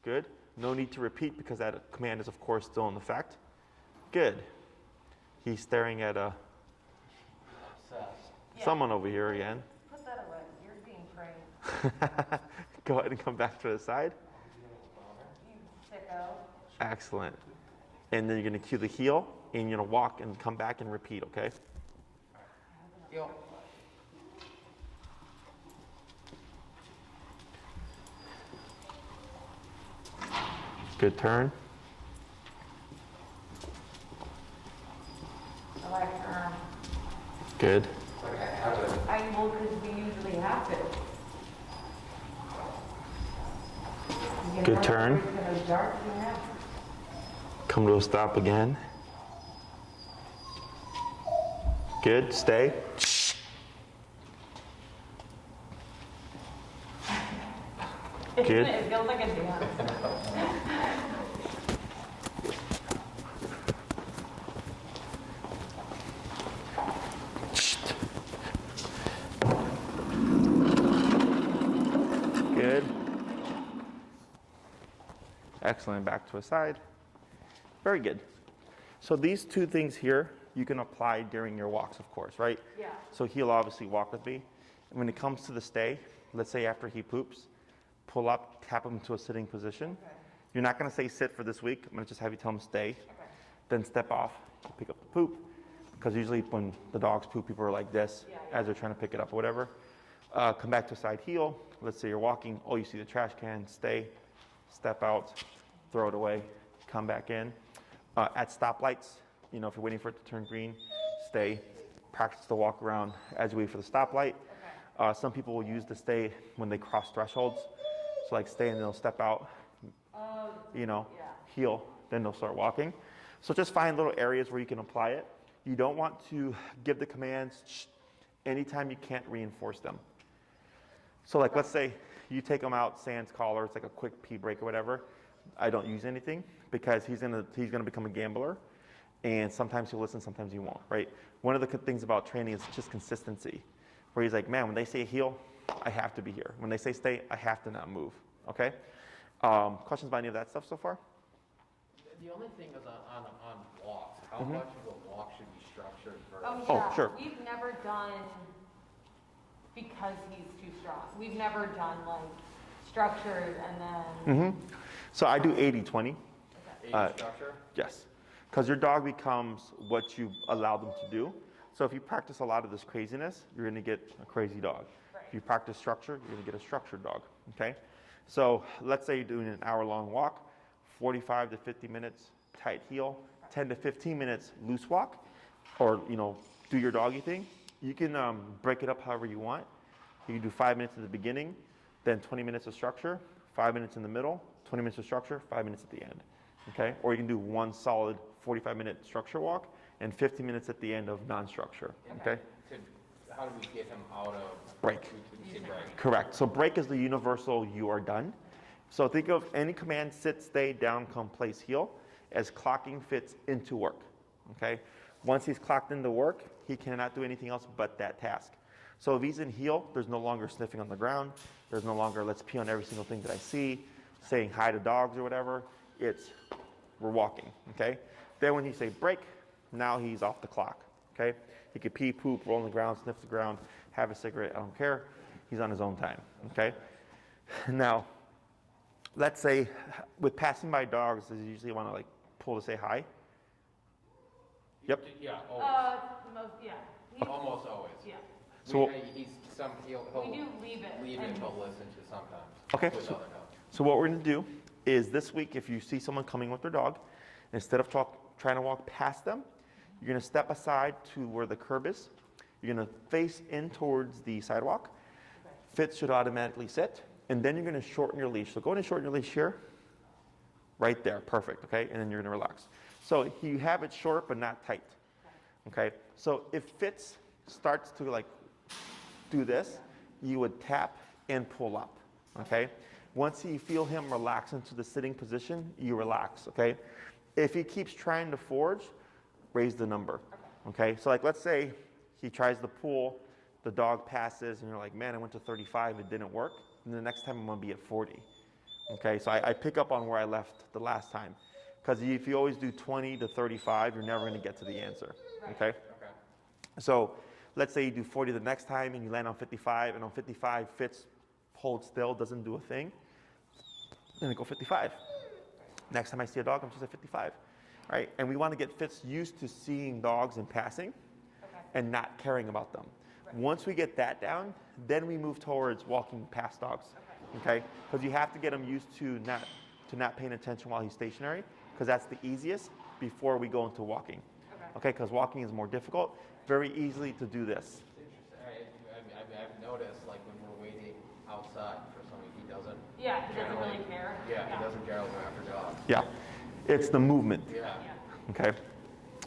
Good. No need to repeat because that command is, of course, still in effect. Good. He's staring at someone over here again. Put that away. You're being praised. Go ahead and come back to the side. You sicko. Excellent. And then you're going to cue the heel, and you're going to walk and come back and repeat, okay? Yo. Good turn. I like your arm. Good. Well, because we usually have to. Good turn. Come to a stop again. Good, stay. Good. It feels like a dance. Good. Excellent, back to a side. Very good. So these two things here, you can apply during your walks, of course, right? Yeah. So he'll obviously walk with me. And when it comes to the stay, let's say after he poops, pull up, tap him to a sitting position. Okay. You're not gonna say sit for this week. I'm gonna just have you tell him stay. Okay. Then step off, pick up the poop. Because usually when the dogs poop, people are like this as they're trying to pick it up or whatever. Come back to a side heel. Let's say you're walking. Oh, you see the trash can, stay, step out, throw it away, come back in. At stoplights, if you're waiting for it to turn green, stay. Practice the walk around as you wait for the stoplight. Okay. Some people will use the stay when they cross thresholds. So like stay and they'll step out, heel, then they'll start walking. So just find little areas where you can apply it. You don't want to give the commands anytime you can't reinforce them. So like let's say you take him out, sans collar, it's like a quick pee break or whatever. I don't use anything because he's gonna become a gambler, and sometimes he'll listen, sometimes he won't, right? One of the things about training is just consistency, where he's like, man, when they say heel, I have to be here. When they say stay, I have to not move, okay? Questions about any of that stuff so far? The only thing is on walks, how much of a walk should be structured versus... Oh, yeah. Oh, sure. We've never done, because he's too strong, we've never done like structured and then... So I do 80-20. 80 structure? Yes, because your dog becomes what you allow them to do. So if you practice a lot of this craziness, you're gonna get a crazy dog. Right. If you practice structure, you're gonna get a structured dog, okay? So let's say you're doing an hour-long walk, 45 to 50 minutes tight heel, 10 to 15 minutes loose walk, or do your doggy thing. You can break it up however you want. You can do 5 minutes at the beginning, then 20 minutes of structure, 5 minutes in the middle, 20 minutes of structure, 5 minutes at the end, okay? Or you can do one solid 45-minute structure walk and 50 minutes at the end of non-structure, okay? How do we get him out of... Break. Break. Correct. So break is the universal you are done. So think of any command, sit, stay, down, come, place, heel, as clocking Fitz into work, okay? Once he's clocked into work, he cannot do anything else but that task. So if he's in heel, there's no longer sniffing on the ground. There's no longer let's pee on every single thing that I see, saying hi to dogs or whatever. It's we're walking, okay? Then when you say break, now he's off the clock, okay? He could pee, poop, roll on the ground, sniff the ground, have a cigarette, I don't care. He's on his own time, okay? Now, let's say with passing by dogs, you usually want to like pull to say hi. Yep. Yeah, always. Yeah. Almost always. Yeah. So He'll We do leave it. leave it, he'll listen to sometimes. Okay, With so- other dogs. So what we're gonna do is this week, if you see someone coming with their dog, instead of trying to walk past them, you're gonna step aside to where the curb is. You're gonna face in towards the sidewalk. Fitz should automatically sit, and then you're gonna shorten your leash. So go ahead and shorten your leash here, right there, perfect, okay? And then you're gonna relax. So you have it short but not tight, okay? So if Fitz starts to like do this, you would tap and pull up, okay? Once you feel him relax into the sitting position, you relax, okay? If he keeps trying to forge, raise the number, okay? So like let's say he tries to pull, the dog passes, and you're like, man, I went to 35, it didn't work. And the next time I'm gonna be at 40, okay? So I pick up on where I left the last time. Because if you always do 20 to 35, you're never gonna get to the answer, okay? Okay. So let's say you do 40 the next time and you land on 55, and on 55, Fitz holds still, doesn't do a thing. Then I go 55. Next time I see a dog, I'm just at 55, right? And we want to get Fitz used to seeing dogs and passing and not caring about them. Once we get that down, then we move towards walking past dogs, okay? Because you have to get him used to not paying attention while he's stationary, because that's the easiest before we go into walking, okay? Because walking is more difficult. very easily to do this. I've noticed, like, when we're waiting outside for somebody, he doesn't. Yeah, he doesn't really care. Yeah, he doesn't generally go after dogs. Yeah, it's the movement. Yeah. Okay.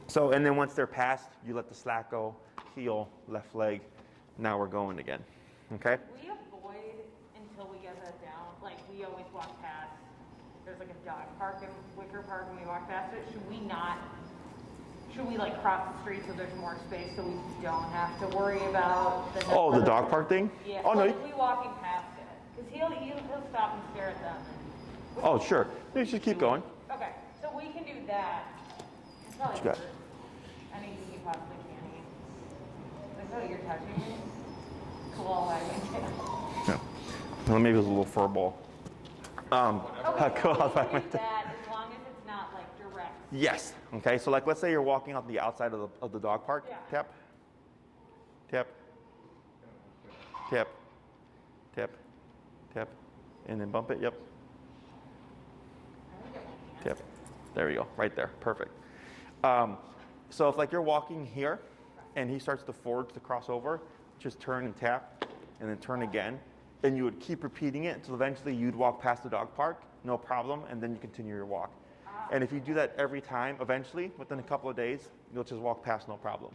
So, and then once they're past, you let the slack go, heel, left leg. Now we're going again. Okay. We avoid until we get that down. Like, we always walk past. There's like a dog park in Wicker Park, and we walk past it. Should we like cross the street so there's more space so we don't have to worry about the Oh, the dog park thing? Yeah. Oh, no. Like, we walking past it, because he'll stop and stare at them. And, Oh, sure. You should keep going. okay, so we can do that. It's probably What you got? hurt anything you possibly can eat. Like, oh, you're touching me. Cool, I went down. Yeah. Well, maybe it was a little fur ball. Okay, Cool. so we can do that as long as it's not like direct. Yes. Okay. So, like, let's say you're walking on the outside of the dog park. Yeah. Tap. Tap. Tap. Tap. Tap. And then bump it. Yep. I think it went Tap. There we go. Right there. Perfect. So if like you're walking here, and he starts to forward to cross over, just turn and tap, and then turn again, and you would keep repeating it until eventually you'd walk past the dog park, no problem, and then you continue your walk. And if you do that every time, eventually, within a couple of days, you'll just walk past no problem.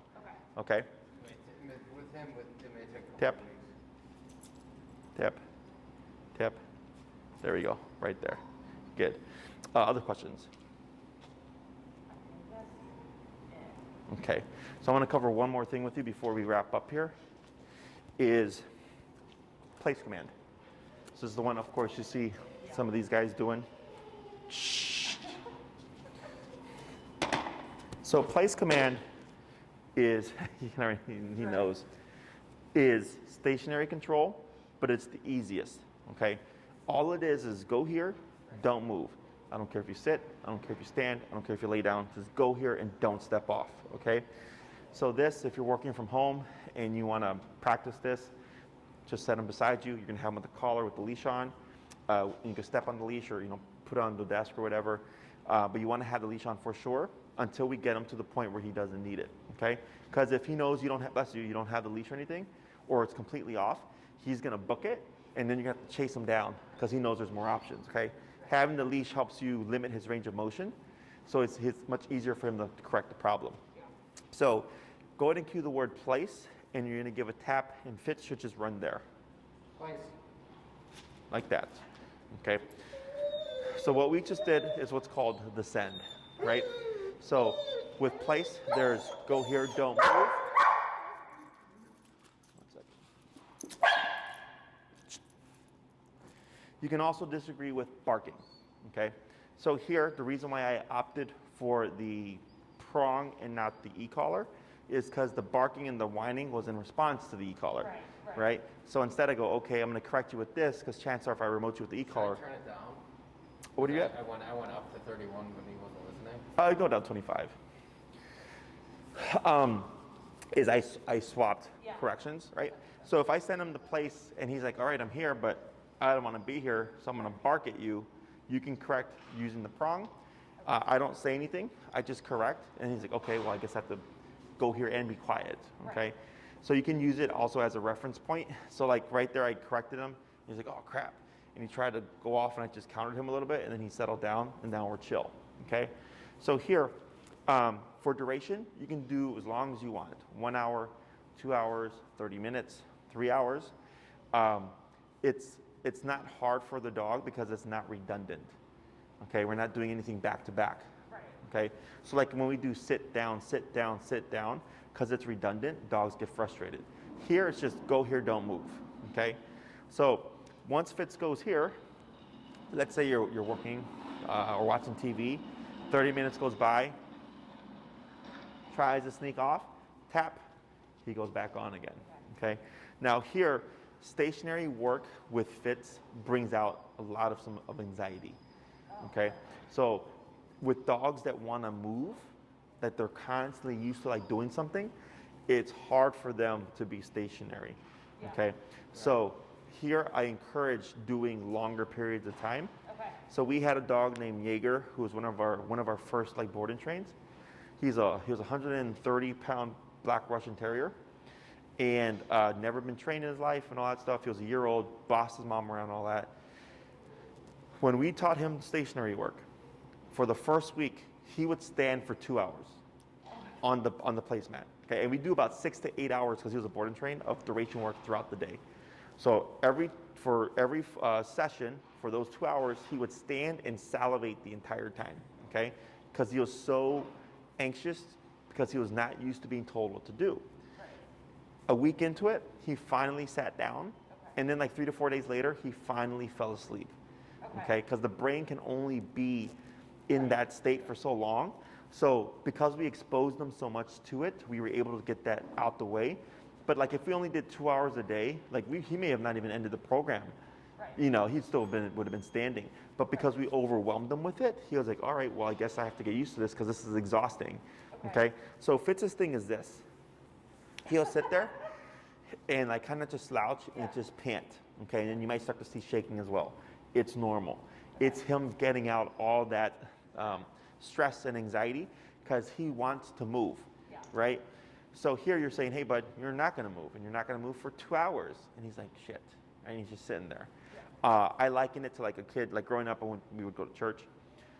Okay. Okay? With him, it may take a couple Tap. of weeks. Tap. Tap. There we go. Right there. Good. Other questions? Okay. So I want to cover one more thing with you before we wrap up here, is place command. This is the one, of course, you see some of these guys doing. Shh. So place command is, he knows, is stationary control, but it's the easiest, okay? All it is go here, don't move. I don't care if you sit, I don't care if you stand, I don't care if you lay down, just go here and don't step off, okay? So this, if you're working from home and you wanna practice this, just set them beside you. You're gonna have them with the collar with the leash on. You can step on the leash or put it on the desk or whatever. But you wanna have the leash on for sure until we get him to the point where he doesn't need it, okay? Because if he knows you don't have the leash or anything, or it's completely off, he's gonna book it, and then you're gonna have to chase him down because he knows there's more options, okay? Having the leash helps you limit his range of motion, so it's much easier for him to correct the problem. So go ahead and cue the word place, and you're gonna give a tap, and Fitz should just run there. Place. Like that, okay? So what we just did is what's called the send, right? So with place, there's go here, don't move. 1 second. You can also disagree with barking, okay? So here, the reason why I opted for the prong and not the e-collar is because the barking and the whining was in response to the e-collar, right? So instead I go, okay, I'm gonna correct you with this, because chances are if I remote you with the e-collar. Turn it down. What do you got? I went up to 31 when he wasn't listening. I go down 25. I swapped corrections, right? So if I send him the place and he's like, all right, I'm here, but I don't want to be here, so I'm going to bark at you, you can correct using the prong. I don't say anything, I just correct, and he's like, okay, well, I guess I have to go here and be quiet, okay? Right. So you can use it also as a reference point. So like right there, I corrected him. He's like, oh crap. And he tried to go off and I just countered him a little bit and then he settled down and now we're chill, okay? So here, for duration, you can do as long as you want. 1 hour, 2 hours, 30 minutes, 3 hours. It's not hard for the dog because it's not redundant, okay? We're not doing anything back to back, okay? So like when we do sit down, because it's redundant, dogs get frustrated. Here, it's just go here, don't move, okay? So once Fitz goes here, let's say you're working or watching TV, 30 minutes goes by, tries to sneak off, tap, he goes back on again, okay? Now here, stationary work with Fitz brings out a lot of anxiety, okay? So with dogs that want to move, that they're constantly used to like doing something, it's hard for them to be stationary, okay? So here I encourage doing longer periods of time. Okay. So we had a dog named Jaeger who was one of our first like board and trains. He was a 130 pound black Russian Terrier, and never been trained in his life and all that stuff. He was a year old, bossed his mom around, all that. When we taught him stationary work, for the first week, he would stand for 2 hours on the placemat. Okay, and we do about 6 to 8 hours because he was a board and train of duration work throughout the day. So for every session, for those 2 hours, he would stand and salivate the entire time. Okay, because he was so anxious because he was not used to being told what to do. Right. A week into it, he finally sat down, and then like 3 to 4 days later, he finally fell asleep. Okay, because the brain can only be in that state for so long. So because we exposed them so much to it, we were able to get that out the way. But like if we only did 2 hours a day, like he may have not even ended the program. Right. You know, he'd still would have been standing. But because we overwhelmed him with it, he was like, all right, well, I guess I have to get used to this because this is exhausting. Okay. So Fitz's thing is this. He'll sit there and like kind of just slouch and just pant. Okay. And then you might start to see shaking as well. It's normal. It's him getting out all that stress and anxiety because he wants to move, right? So here you're saying, hey, bud, you're not going to move, and you're not going to move for 2 hours. And he's like, shit. And he's just sitting there. I liken it to like a kid, like growing up when we would go to church.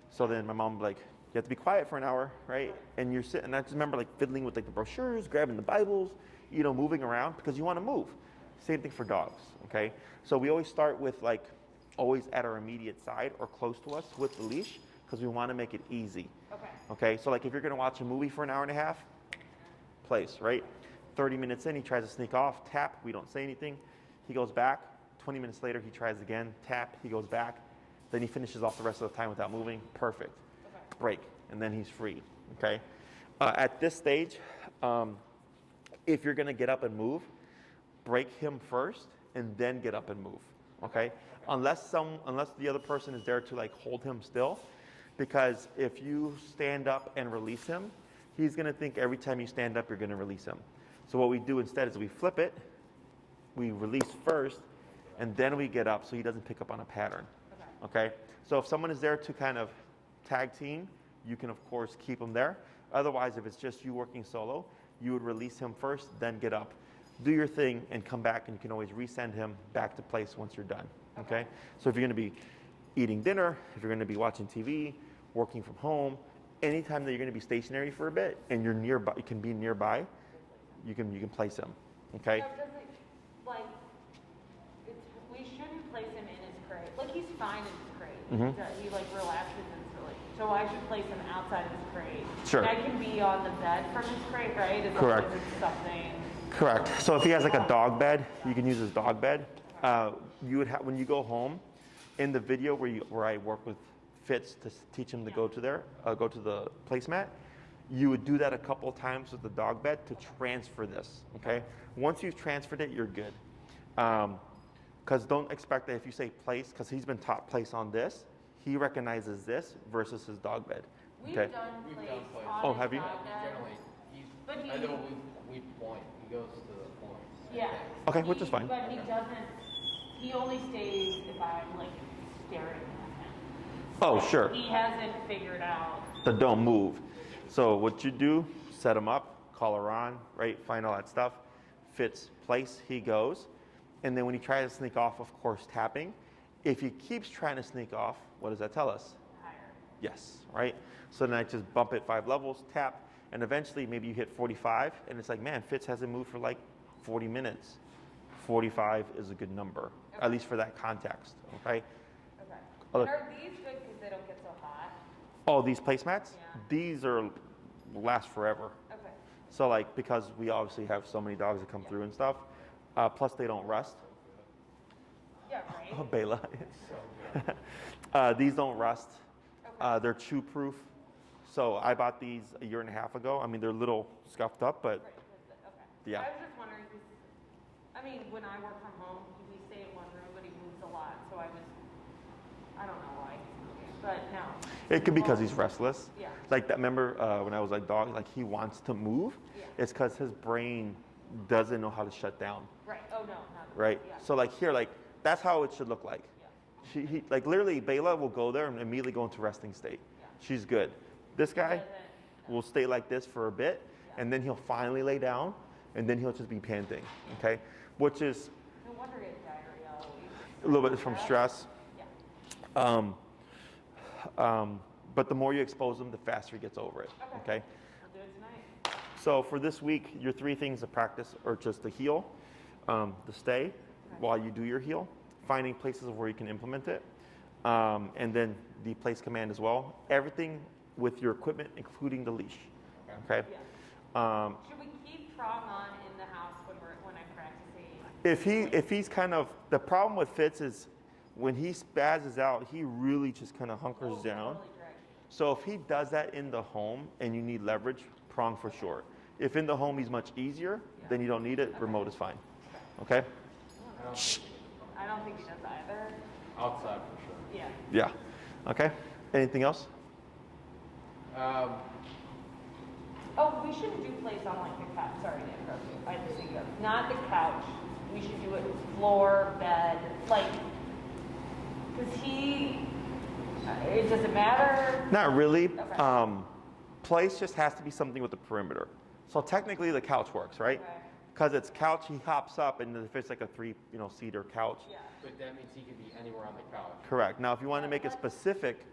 So then my mom would be like, you have to be quiet for an hour, right? And you're sitting, and I just remember like fiddling with like the brochures, grabbing the Bibles, you know, moving around because you want to move. Same thing for dogs, okay? So we always start with like, always at our immediate side or close to us with the leash because we want to make it easy. Okay, so like if you're going to watch a movie for an hour and a half, place, right? 30 minutes in, he tries to sneak off, tap, we don't say anything. He goes back. 20 minutes later, he tries again, tap, he goes back. Then he finishes off the rest of the time without moving. Perfect. Break, and then he's free, okay? At this stage, if you're going to get up and move, break him first and then get up and move, okay? Unless the other person is there to like hold him still, because if you stand up and release him, he's going to think every time you stand up, you're going to release him. So what we do instead is we flip it, we release first, and then we get up so he doesn't pick up on a pattern, okay? So if someone is there to kind of tag team, you can of course keep him there. Otherwise, if it's just you working solo, you would release him first, then get up. Do your thing and come back, and you can always resend him back to place once you're done. Okay? So if you're going to be eating dinner, if you're going to be watching TV, working from home, anytime that you're going to be stationary for a bit and you're nearby, you can be nearby, you can place him. Okay? So does it, like, we shouldn't place him in his crate. Like, he's fine in his crate. He like relaxes instantly. So I should place him outside his crate. Sure. And I can be on the bed from his crate, right? As Correct. long as it's something. Correct. So if he has like a dog bed, you can use his dog bed. You would have, when you go home, in the video where I work with Fitz to teach him to go to the placemat, you would do that a couple of times with the dog bed to transfer this, okay? Once you've transferred it, you're good. Because don't expect that if you say place, because he's been taught place on this, he recognizes this versus his dog bed. We've Okay? done We've place done place. on Oh, his have you? dog Generally, bed. But I know we point. He goes to the point. Yeah. Okay, which is fine. But he only stays if I'm like staring at him. Oh, sure. He hasn't figured out. The don't move. So what you do, set him up, collar on, right? Find all that stuff. Fits place, he goes. And then when he tries to sneak off, of course, tapping. If he keeps trying to sneak off, what does that tell us? Higher. Yes, right? So then I just bump it 5 levels, tap, and eventually maybe you hit 45, and it's like, man, Fitz hasn't moved for like 40 minutes. 45 is a good number, at least for that context, okay? Okay. Other- And are these good because they don't get so hot? Oh, these placemats? Yeah. These last forever. Okay. So like, because we obviously have so many dogs that come through and stuff, plus they don't rust. Yeah, right? Oh, Bela. These don't rust. Okay. They're chew proof. So I bought these a year and a half ago. I mean, they're a little scuffed up, but Right, okay. Yeah. I was just wondering, 'cause, I mean, when I work from home, we stay in one room, but he moves a lot, so I don't know why he's moving, but no. it could be because he's restless. Yeah. Like that, remember when I was like dog, like he wants to move. Yeah. It's because his brain doesn't know how to shut down, Right, oh, no, not. right? Yeah. So like here, like that's how it should look like. Yeah. He like literally, Bela will go there and immediately go into resting state. Yeah. She's good. This guy Doesn't- will stay like this for a bit, and then he'll finally lay down, and then he'll just be panting, okay? Which is No wonder he had diarrhea all week. a little bit from stress. Yeah. But the more you expose him, the faster he gets over it, okay? We'll do it tonight. So for this week, your 3 things to practice are just the heel, the stay while you do your heel, finding places where you can implement it, and then the place command as well. Everything with your equipment, including the leash, okay? Yeah. Should we keep Prong on in the house when I'm practicing? If he's kind of, the problem with Fitz is when he spazzes out, he really just kind of hunkers down. Totally correct. So if he does that in the home and you need leverage, Prong for sure. If in the home he's much easier, then you don't need it, remote is fine, okay? I don't think he does either. Outside for sure. Yeah. Yeah, okay? Anything else? Oh, we shouldn't do plays on like the couch. Sorry to interrupt you. I just think of not the couch. We should do it floor, bed, like, because it doesn't matter. Not really. Okay. Place just has to be something with the perimeter. So technically the couch works, right? Okay. Because it's couch, he hops up, and if it's like a 3-seater couch, Yeah. But that means he can be anywhere on the couch. correct. Now, if you want to make it specific,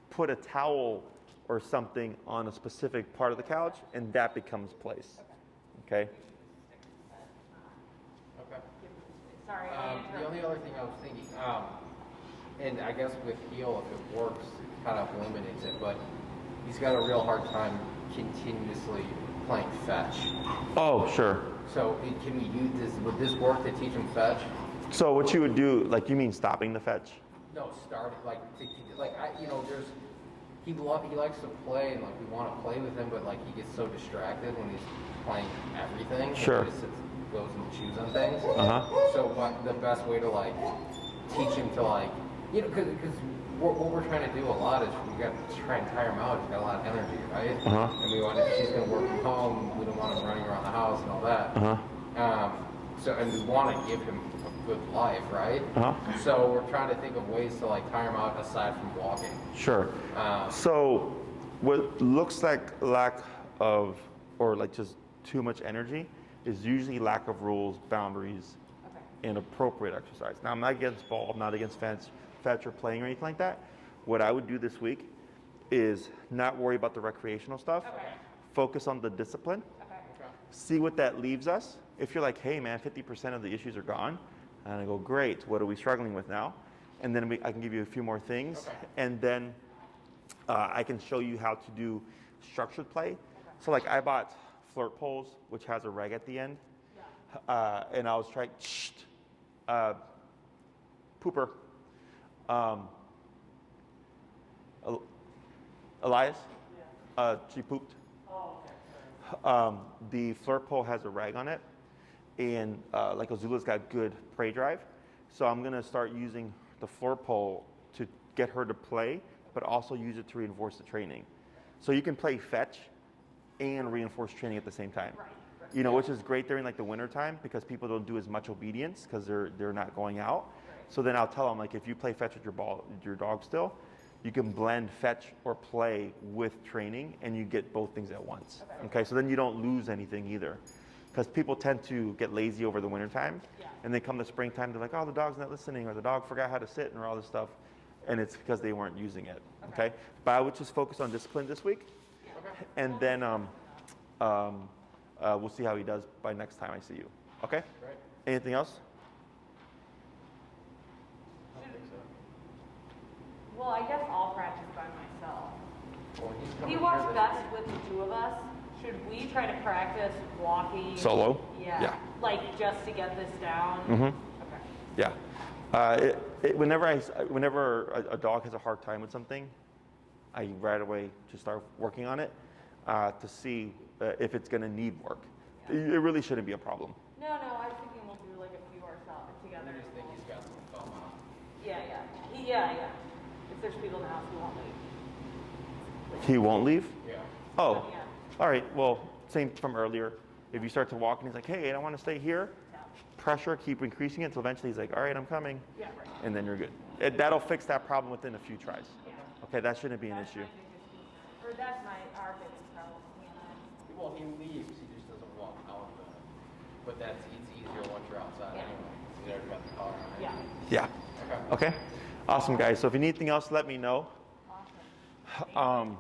put a towel or something on a specific part of the couch, and that becomes place. Okay? Okay. Sorry. The only other thing I was thinking, and I guess with heel, if it works, it kind of eliminates it, but he's got a real hard time continuously playing fetch. Oh, sure. So can we use this, would this work to teach him fetch? So what you would do, like you mean stopping the fetch? No, start, he likes to play and like we want to play with him, but like he gets so distracted when he's playing everything. Sure. He just goes and chews on things. Uh-huh. So the best way to like teach him to like, because what we're trying to do a lot is we got to try and tire him out. He's got a lot of energy, right? Uh-huh. And we want, if she's going to work from home, we don't want him running around the house and all that. Uh-huh. And we want to give him a good life, right? Uh-huh. So we're trying to think of ways to like tire him out aside from walking. Sure. So what looks like lack of, or like just too much energy is usually lack of rules, boundaries, and appropriate exercise. Now, I'm not against ball, I'm not against fetch or playing or anything like that. What I would do this week is not worry about the recreational stuff. Focus on the discipline. See what that leaves us. If you're like, hey man, 50% of the issues are gone, and I go, great, what are we struggling with now? And then I can give you a few more things, and then I can show you how to do structured play. So like I bought flirt poles, which has a reg at the end, and I was trying, pooper. Elias, she pooped. The flirt pole has a rag on it, and like Azula's got good prey drive, so I'm gonna start using the flirt pole to get her to play, but also use it to reinforce the training. So you can play fetch and reinforce training at the same time. You know, which is great during like the winter time because people don't do as much obedience because they're not going out. So then I'll tell them like if you play fetch with your dog still, you can blend fetch or play with training and you get both things at once. Okay, so then you don't lose anything either. Because people tend to get lazy over the winter time and they come to springtime, they're like, oh, the dog's not listening or the dog forgot how to sit and all this stuff. And it's because they weren't using it. Okay, but I would just focus on discipline this week. And then we'll see how he does by next time I see you. Okay? Right. Anything else? I don't think so. Well, I guess I'll practice by myself. Well, he's He coming works here best with the two of us. Should we try to practice walking? Solo? Yeah. Yeah. Like just to get this down? Mm-hmm. Okay. Yeah. Whenever a dog has a hard time with something, I right away just start working on it to see if it's going to need work. It really shouldn't be a problem. No, I was thinking we'll do like a few ourselves together. I just think he's got some thumb out. Yeah. If there's people in the house, we won't leave. He won't leave? Yeah. Oh, Yeah. all right. Well, same from earlier. If you start to walk and he's like, hey, I don't want to stay here, pressure, keep increasing it until eventually he's like, all right, I'm coming. Yeah, right. And then you're good. That'll fix that problem within a few tries. Okay, that shouldn't be an issue. Or that's our biggest problem. Well, he leaves. He just doesn't walk out of it. But it's easier once you're outside Yeah. anyway. You already got the car on it. Yeah. Yeah. Okay. Okay. Awesome, guys. So if you need anything else, let me know. Awesome.